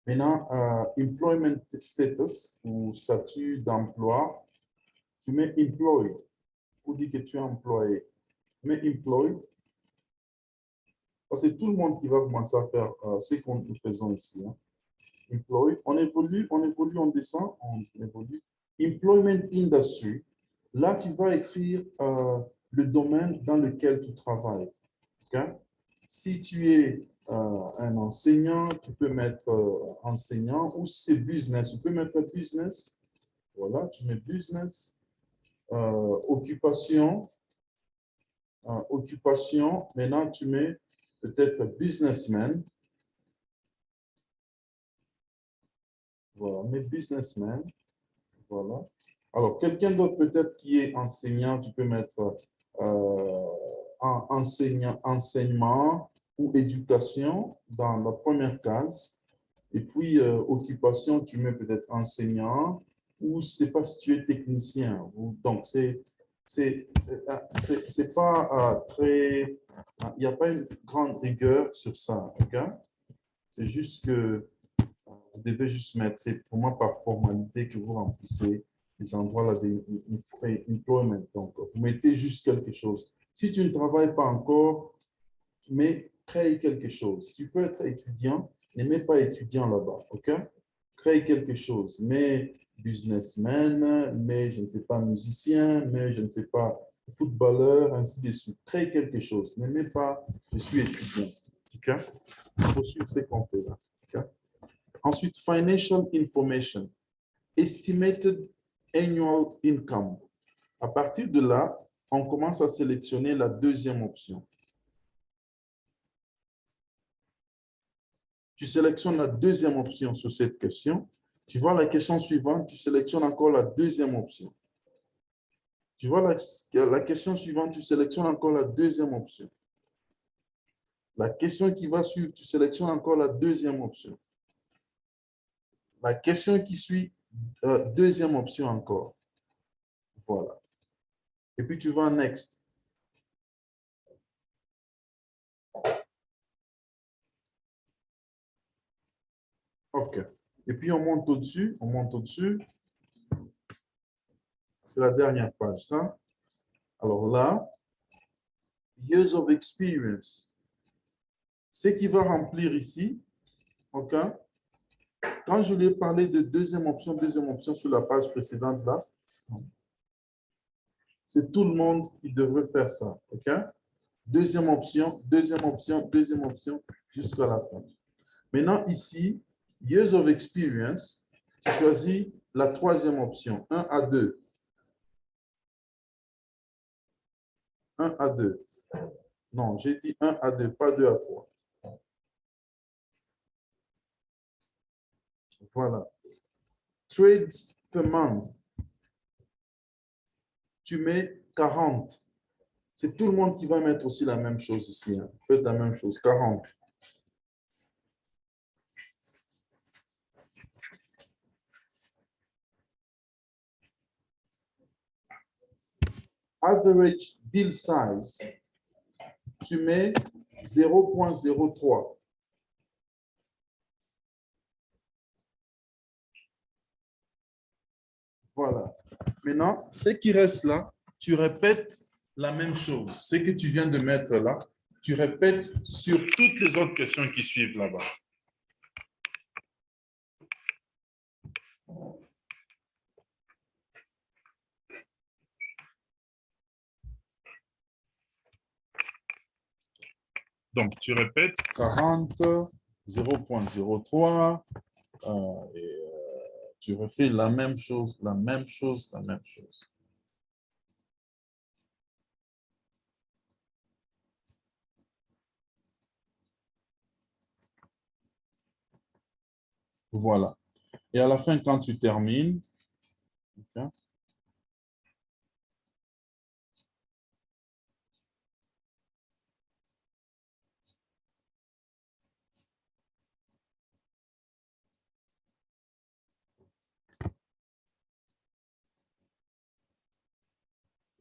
A: maintenant, employment status ou statut d'emploi, tu mets employed pour dire que tu es employé. Mais employed, c'est tout le monde qui va commencer à faire ce que nous faisons ici. Hein. Employed, on évolue, on descend, on évolue. Employment industry, là, tu vas écrire le domaine dans lequel tu travailles. Okay? Si tu es un enseignant, tu peux mettre enseignant, ou si c'est business, tu peux mettre business. Voilà, tu mets business. Occupation. Occupation, maintenant tu mets peut-être businessman. Voilà, mais businessman. Voilà. Alors, quelqu'un d'autre peut-être qui est enseignant, tu peux mettre enseignement ou éducation dans la première case. Et puis, occupation, tu mets peut-être enseignant ou c'est pas si tu es technicien. Donc, c'est pas très... Il n'y a pas une grande rigueur sur ça. Okay? C'est juste que vous devez juste mettre, c'est pour moi par formalité que vous remplissez les endroits là d'employment. Donc, vous mettez juste quelque chose. Si tu ne travailles pas encore, tu mets crée quelque chose. Tu peux être étudiant, ne mets pas étudiant là-bas, OK? Crée quelque chose, mais businessman, mais je ne sais pas musicien, mais je ne sais pas footballeur, ainsi de suite. Crée quelque chose, ne mets pas je suis étudiant, OK? Il faut suivre ce qu'on fait là, OK? Ensuite, financial information, estimated annual income. À partir de là, on commence à sélectionner la deuxième option. Tu sélectionnes la deuxième option sur cette question. Tu vois la question suivante, tu sélectionnes encore la deuxième option. Tu vois la question suivante, tu sélectionnes encore la deuxième option. La question qui va suivre, tu sélectionnes encore la deuxième option. La question qui suit, deuxième option encore. Voilà. Et puis tu vas next. OK. Et puis on monte au-dessus, on monte au-dessus. C'est la dernière page, ça. Alors là, years of experience. Ce qui va remplir ici, OK? Quand je lui ai parlé de deuxième option sur la page précédente là, c'est tout le monde qui devrait faire ça, OK? Deuxième option, jusqu'à la fin. Maintenant, ici, years of experience, tu choisis la troisième option, 1 à 2. 1 à 2. Non, j'ai dit 1 à 2, pas 2 à 3. Voilà. Trades per month. Tu mets 40. C'est tout le monde qui va mettre aussi la même chose ici. Hein. Faites la même chose, 40. Average deal size. Tu mets 0,03. Voilà. Maintenant, ce qui reste là, tu répètes la même chose. Ce que tu viens de mettre là, tu répètes sur toutes les autres questions qui suivent là-bas. Donc, tu répètes 40, 0,03, tu refais la même chose, la même chose, la même chose. Voilà. Et à la fin, quand tu termines, okay,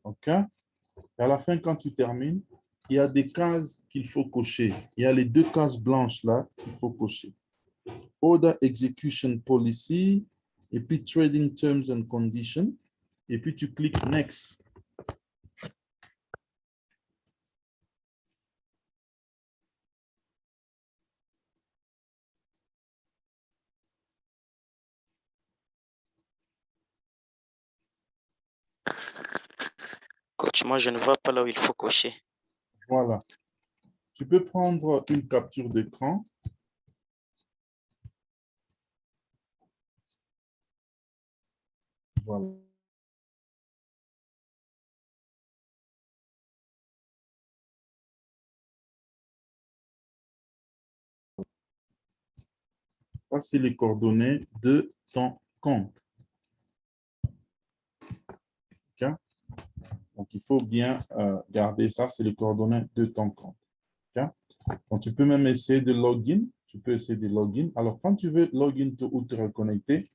A: OK? Et à la fin, quand tu termines, il y a des cases qu'il faut cocher. Il y a les 2 cases blanches là qu'il faut cocher. Order Execution Policy, et puis Trading Terms and Conditions, et puis tu cliques Next.
D: Coach, moi, je ne vois pas là où il faut cocher.
A: Voilà. Tu peux prendre une capture d'écran. Voilà. Voici les coordonnées de ton compte. OK? Donc, il faut bien garder ça, c'est les coordonnées de ton compte. OK? Donc, tu peux même essayer de login. Tu peux essayer de login. Alors, quand tu veux login ou te reconnecter,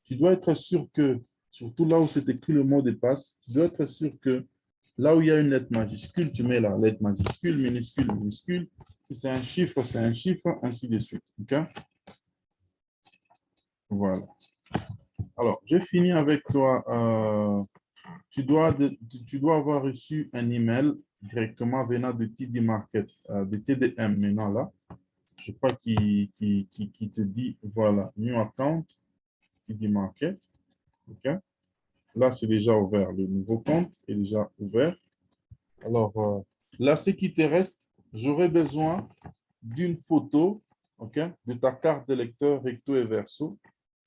A: tu dois être sûr que, surtout là où c'est écrit le mot de passe, tu dois être sûr que là où il y a une lettre majuscule, tu mets la lettre majuscule, minuscule, minuscule. Si c'est un chiffre, ainsi de suite. OK? Voilà. Alors, j'ai fini avec toi. Tu dois avoir reçu un email directement venant de TD Market, de TDM maintenant là. Je sais pas qui te dit, voilà, New Account, TD Market. OK? Là, c'est déjà ouvert. Le nouveau compte est déjà ouvert. Alors, là, ce qui te reste, j'aurais besoin d'une photo, OK, de ta carte d'électeur recto et verso.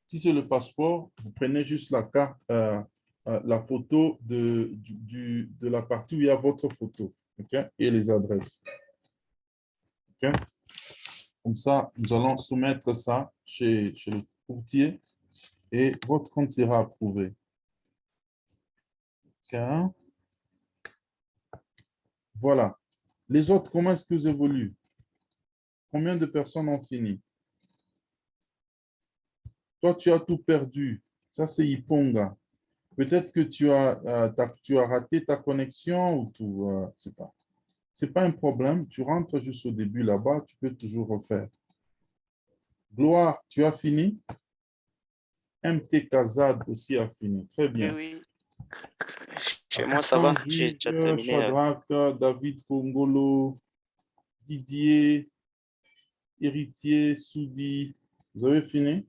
A: Si c'est le passeport, vous prenez juste la carte, la photo de la partie où il y a votre photo, OK, et les adresses. OK? Comme ça, nous allons soumettre ça chez le courtier et votre compte sera approuvé. OK? Voilà. Les autres, comment est-ce que vous évoluez? Combien de personnes ont fini? Toi, tu as tout perdu. Ça, c'est Iponga. Peut-être que tu as raté ta connexion ou tout. Je sais pas. Ce n'est pas un problème. Tu rentres juste au début là-bas. Tu peux toujours refaire. Gloire, tu as fini? MT Kazad aussi a fini. Très bien.
D: Oui, oui. Chez moi, ça va. J'ai déjà terminé.
A: Shadrach, David Kongolo, Didier, Héritier, Soudi. Vous avez fini?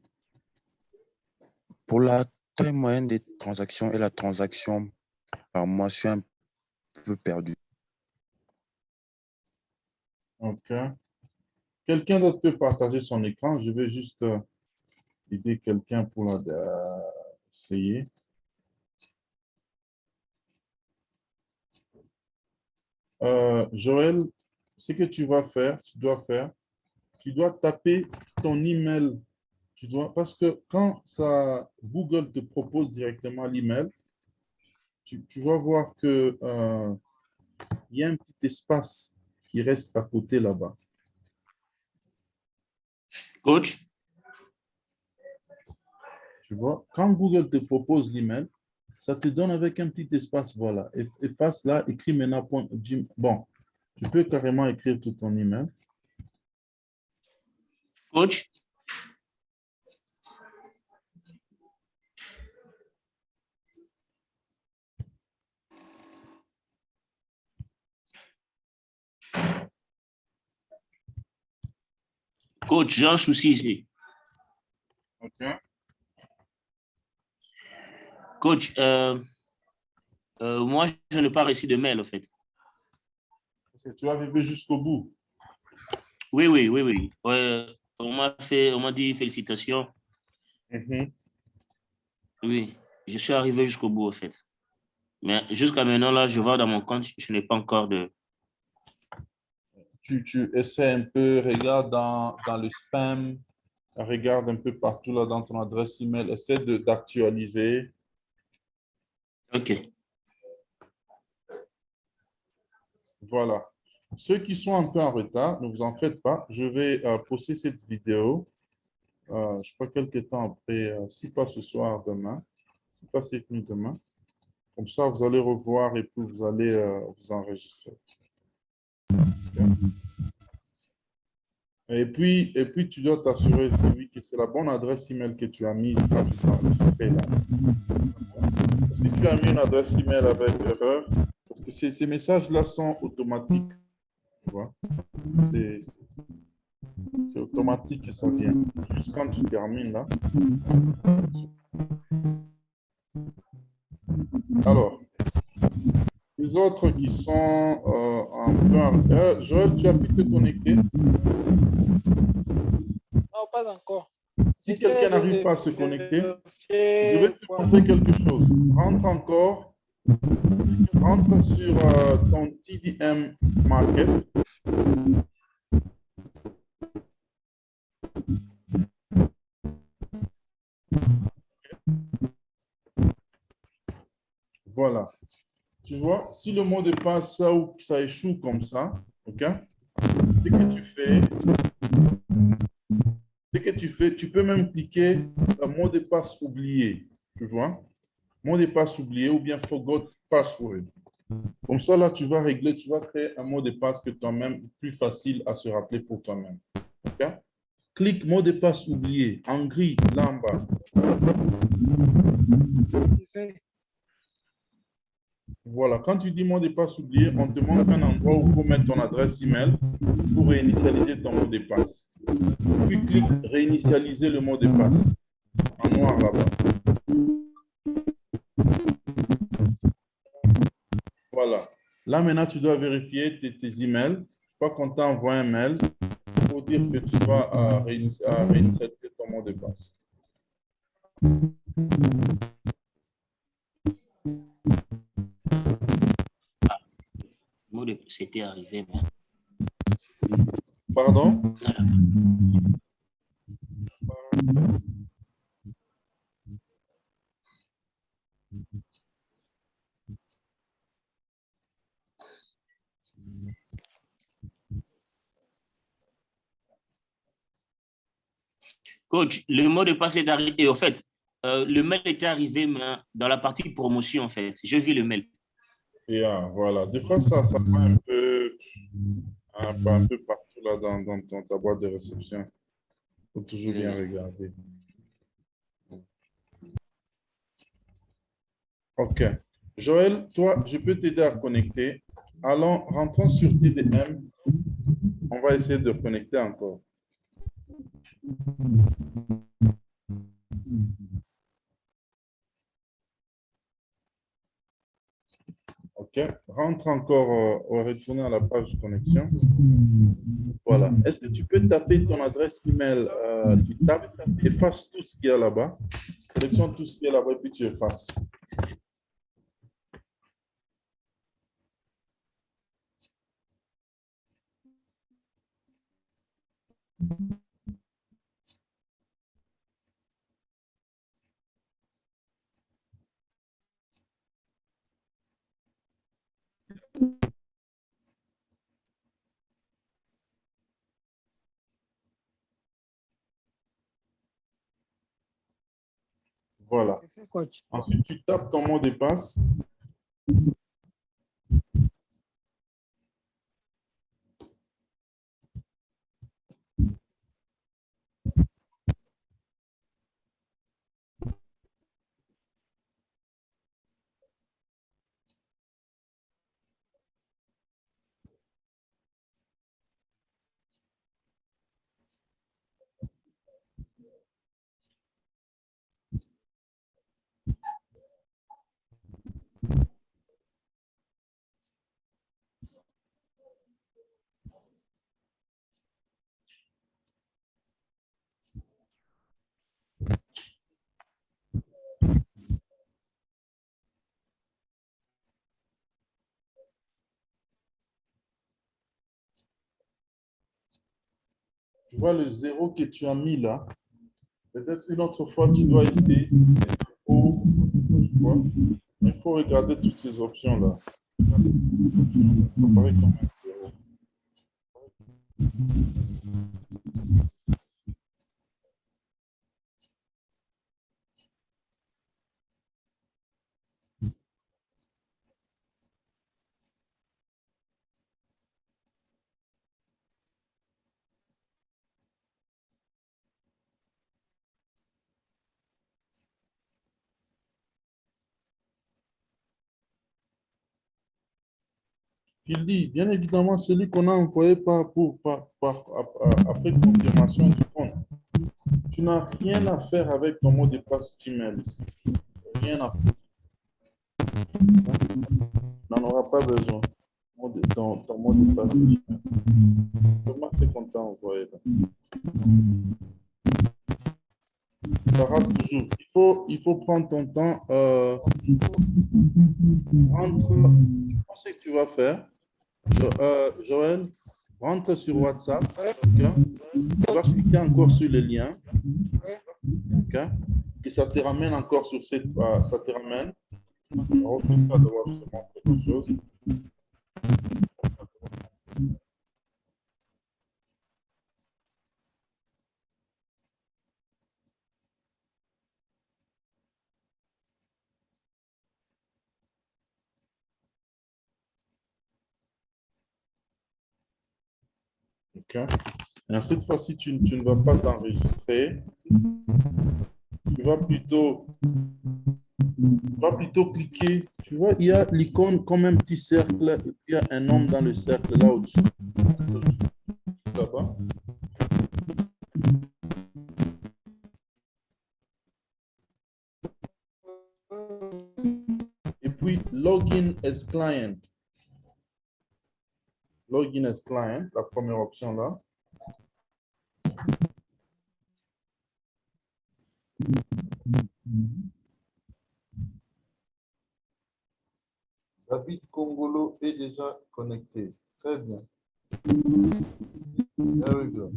J: Pour la taille moyenne des transactions et la transaction par mois, je suis un peu perdu.
A: OK. Quelqu'un d'autre peut partager son écran. Je vais juste aider quelqu'un pour essayer. Joël, ce que tu dois faire, tu dois taper ton email. Parce que quand Google te propose directement l'email, tu vas voir que il y a un petit espace qui reste à côté là-bas.
G: Coach,
A: Tu vois, quand Google te propose l'email, ça te donne avec un petit espace, voilà. Efface là, écris maintenant. Bon, tu peux carrément écrire tout ton email.
G: coach, coach, j'ai un souci ici.
A: OK.
G: Coach, moi, je n'ai pas reçu de mail, en fait.
A: Parce que tu vas arriver jusqu'au bout.
G: Oui, oui, oui, oui. On m'a dit félicitations. Oui, je suis arrivé jusqu'au bout, en fait. Mais jusqu'à maintenant, là, je vois dans mon compte, je n'ai pas encore de...
A: Tu essaies un peu, regarde dans le spam, regarde un peu partout là dans ton adresse email, essaie d'actualiser.
G: OK.
A: Voilà. Ceux qui sont un peu en retard, ne vous en faites pas. Je vais poster cette vidéo, je crois quelques temps après, si pas ce soir, demain, si pas cette nuit demain. Comme ça, vous allez revoir et puis vous allez vous enregistrer. Et puis, tu dois t'assurer que c'est la bonne adresse email que tu as mise quand tu t'es enregistré là. Si tu as mis une adresse email avec erreur, parce que ces messages-là sont automatiques. Tu vois? C'est automatique que ça vient. Juste quand tu termines là. Alors, les autres qui sont en peu... Joël, tu as pu te connecter?
L: Non, pas encore.
A: Si quelqu'un n'arrive pas à se connecter, je vais te montrer quelque chose. Rentre sur ton TDM Market. Voilà. Tu vois, si le mot de passe, ça échoue comme ça, OK? Ce que tu fais, tu peux même cliquer sur mot de passe oublié, tu vois? Mot de passe oublié ou bien forgot password. Comme ça, là, tu vas régler, tu vas créer un mot de passe que toi-même, plus facile à se rappeler pour toi-même. OK? Clique mot de passe oublié, en gris, là en bas. Voilà, quand tu dis mot de passe oublié, on te montre un endroit où il faut mettre ton adresse email pour réinitialiser ton mot de passe. Puis clique réinitialiser le mot de passe en noir là-bas. Voilà. Là maintenant, tu dois vérifier tes emails. Pas qu'on t'a envoyé un mail pour dire que tu vas réinitialiser ton mot de passe.
G: C'était arrivé, mais...
A: Pardon?
G: Coach, le mot de passe est arrivé. Et au fait, le mail était arrivé mais dans la partie promotion, en fait. Je vis le mail.
A: Et voilà. Des fois, ça va un peu partout là dans ta boîte de réception. Il faut toujours bien regarder. OK. Joël, toi, je peux t'aider à connecter. Allons, rentrons sur TDM. On va essayer de connecter encore. OK. OK. Rentre encore, on va retourner à la page de connexion. Voilà. Est-ce que tu peux taper ton adresse email? Tu tapes, efface tout ce qu'il y a là-bas. Sélectionne tout ce qu'il y a là-bas et puis tu effaces. Voilà. Ensuite, tu tapes ton mot de passe. Tu vois le 0 que tu as mis là. Peut-être une autre fois, tu dois essayer. Il faut regarder toutes ces options-là. Ça paraît comme un 0. Il dit, bien évidemment, celui qu'on a envoyé après confirmation du compte. Tu n'as rien à faire avec ton mot de passe Gmail ici. Rien à foutre. Tu n'en auras pas besoin. Ton mot de passe Gmail. Comment c'est qu'on t'a envoyé là? Ça rate toujours. Il faut prendre ton temps. Rentre. Je pense que tu vas faire. Joël, rentre sur WhatsApp. Okay? Tu vas cliquer encore sur le lien. Okay? Et ça te ramène encore sur cette. Ça te ramène. Alors, je vais devoir te montrer quelque chose. OK. Et cette fois-ci, tu ne vas pas t'enregistrer. Tu vas plutôt cliquer. Tu vois, il y a l'icône comme un petit cercle. Il y a un homme dans le cercle là au-dessus. Là-bas. Et puis, Login as Client. Login as Client, la première option là. David Congolo est déjà connecté. Très bien. There we go.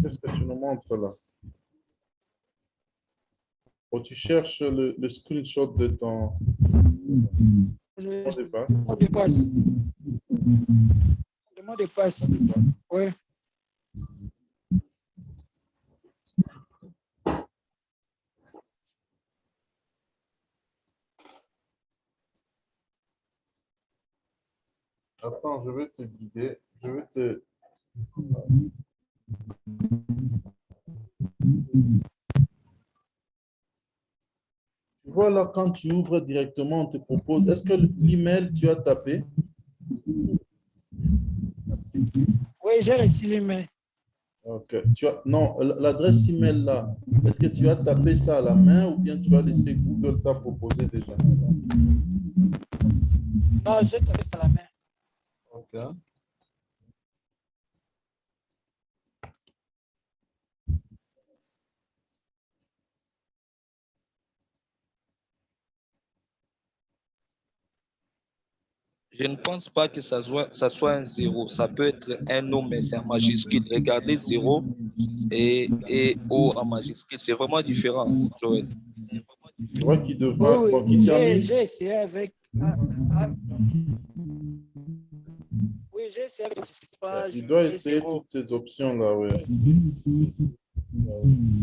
A: Qu'est-ce que tu nous montres là? Oh, tu cherches le screenshot de ton mot de passe.
M: mot de passe. Oui.
A: Attends, je vais te guider. Je vais te... Tu vois là, quand tu ouvres directement, on te propose, est-ce que l'email tu as tapé?
M: Oui, j'ai reçu l'email.
A: Ok. Non, l'adresse email là, est-ce que tu as tapé ça à la main ou bien tu as laissé Google t'a proposé déjà?
M: Non, j'ai tapé ça à la main.
A: Ok.
N: Je ne pense pas que ça soit un zéro. Ça peut être un O, mais c'est en majuscule. Regardez zéro et O en majuscule. C'est vraiment différent, Joël.
A: Je vois qu'il devra...
M: Oui,
A: bon, qu'il termine.
M: j'ai essayé avec... Oui, j'ai essayé avec page.
A: Il doit essayer toutes ces options-là, oui.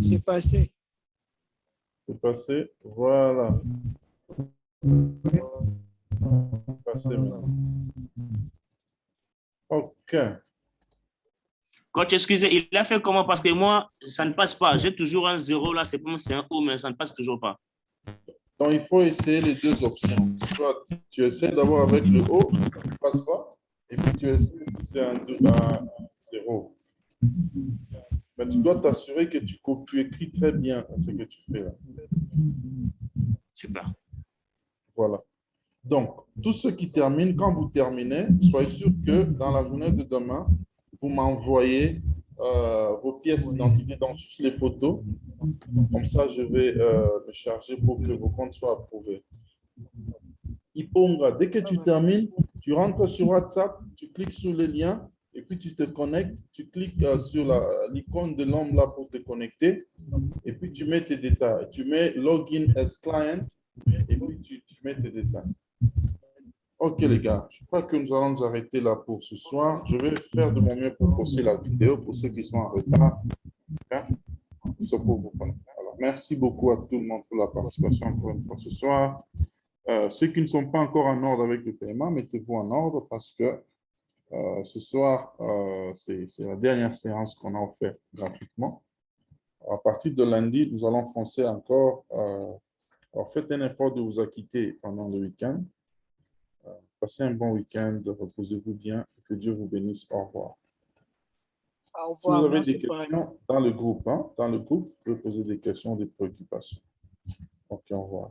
M: C'est passé.
A: C'est passé. Voilà. C'est passé maintenant. OK.
G: Coach, excusez, il a fait comment? Parce que moi, ça ne passe pas. J'ai toujours un 0 là, c'est comme c'est un O, mais ça ne passe toujours pas.
A: Donc, il faut essayer les deux options. Soit tu essaies d'abord avec le O, si ça ne passe pas, et puis tu essaies si c'est un 0. Mais tu dois t'assurer que tu écris très bien ce que tu fais là.
G: Super.
A: Voilà. Donc, tout ce qui termine, quand vous terminez, soyez sûr que dans la journée de demain, vous m'envoyez vos pièces d'identité, donc juste les photos. Comme ça, je vais me charger pour que vos comptes soient approuvés. Iponga, dès que tu termines, tu rentres sur WhatsApp, tu cliques sur le lien et puis tu te connectes. Tu cliques sur l'icône de l'homme là pour te connecter et puis tu mets tes détails. Tu mets Login as Client et puis tu mets tes détails. Ok les gars, je crois que nous allons nous arrêter là pour ce soir. Je vais faire de mon mieux pour poster la vidéo pour ceux qui sont en retard. C'est pour vous connecter. Alors, merci beaucoup à tout le monde pour la participation encore une fois ce soir. Ceux qui ne sont pas encore en ordre avec le paiement, mettez-vous en ordre parce que ce soir, c'est la dernière séance qu'on a offerte gratuitement. À partir de lundi, nous allons foncer encore. Alors, faites un effort de vous acquitter pendant le week-end. Passez un bon week-end, reposez-vous bien, que Dieu vous bénisse. Au revoir.
M: Au
A: Si vous
M: revoir.
A: avez des
M: Merci
A: questions dans le groupe, vous pouvez poser des questions, des préoccupations. Ok, au revoir.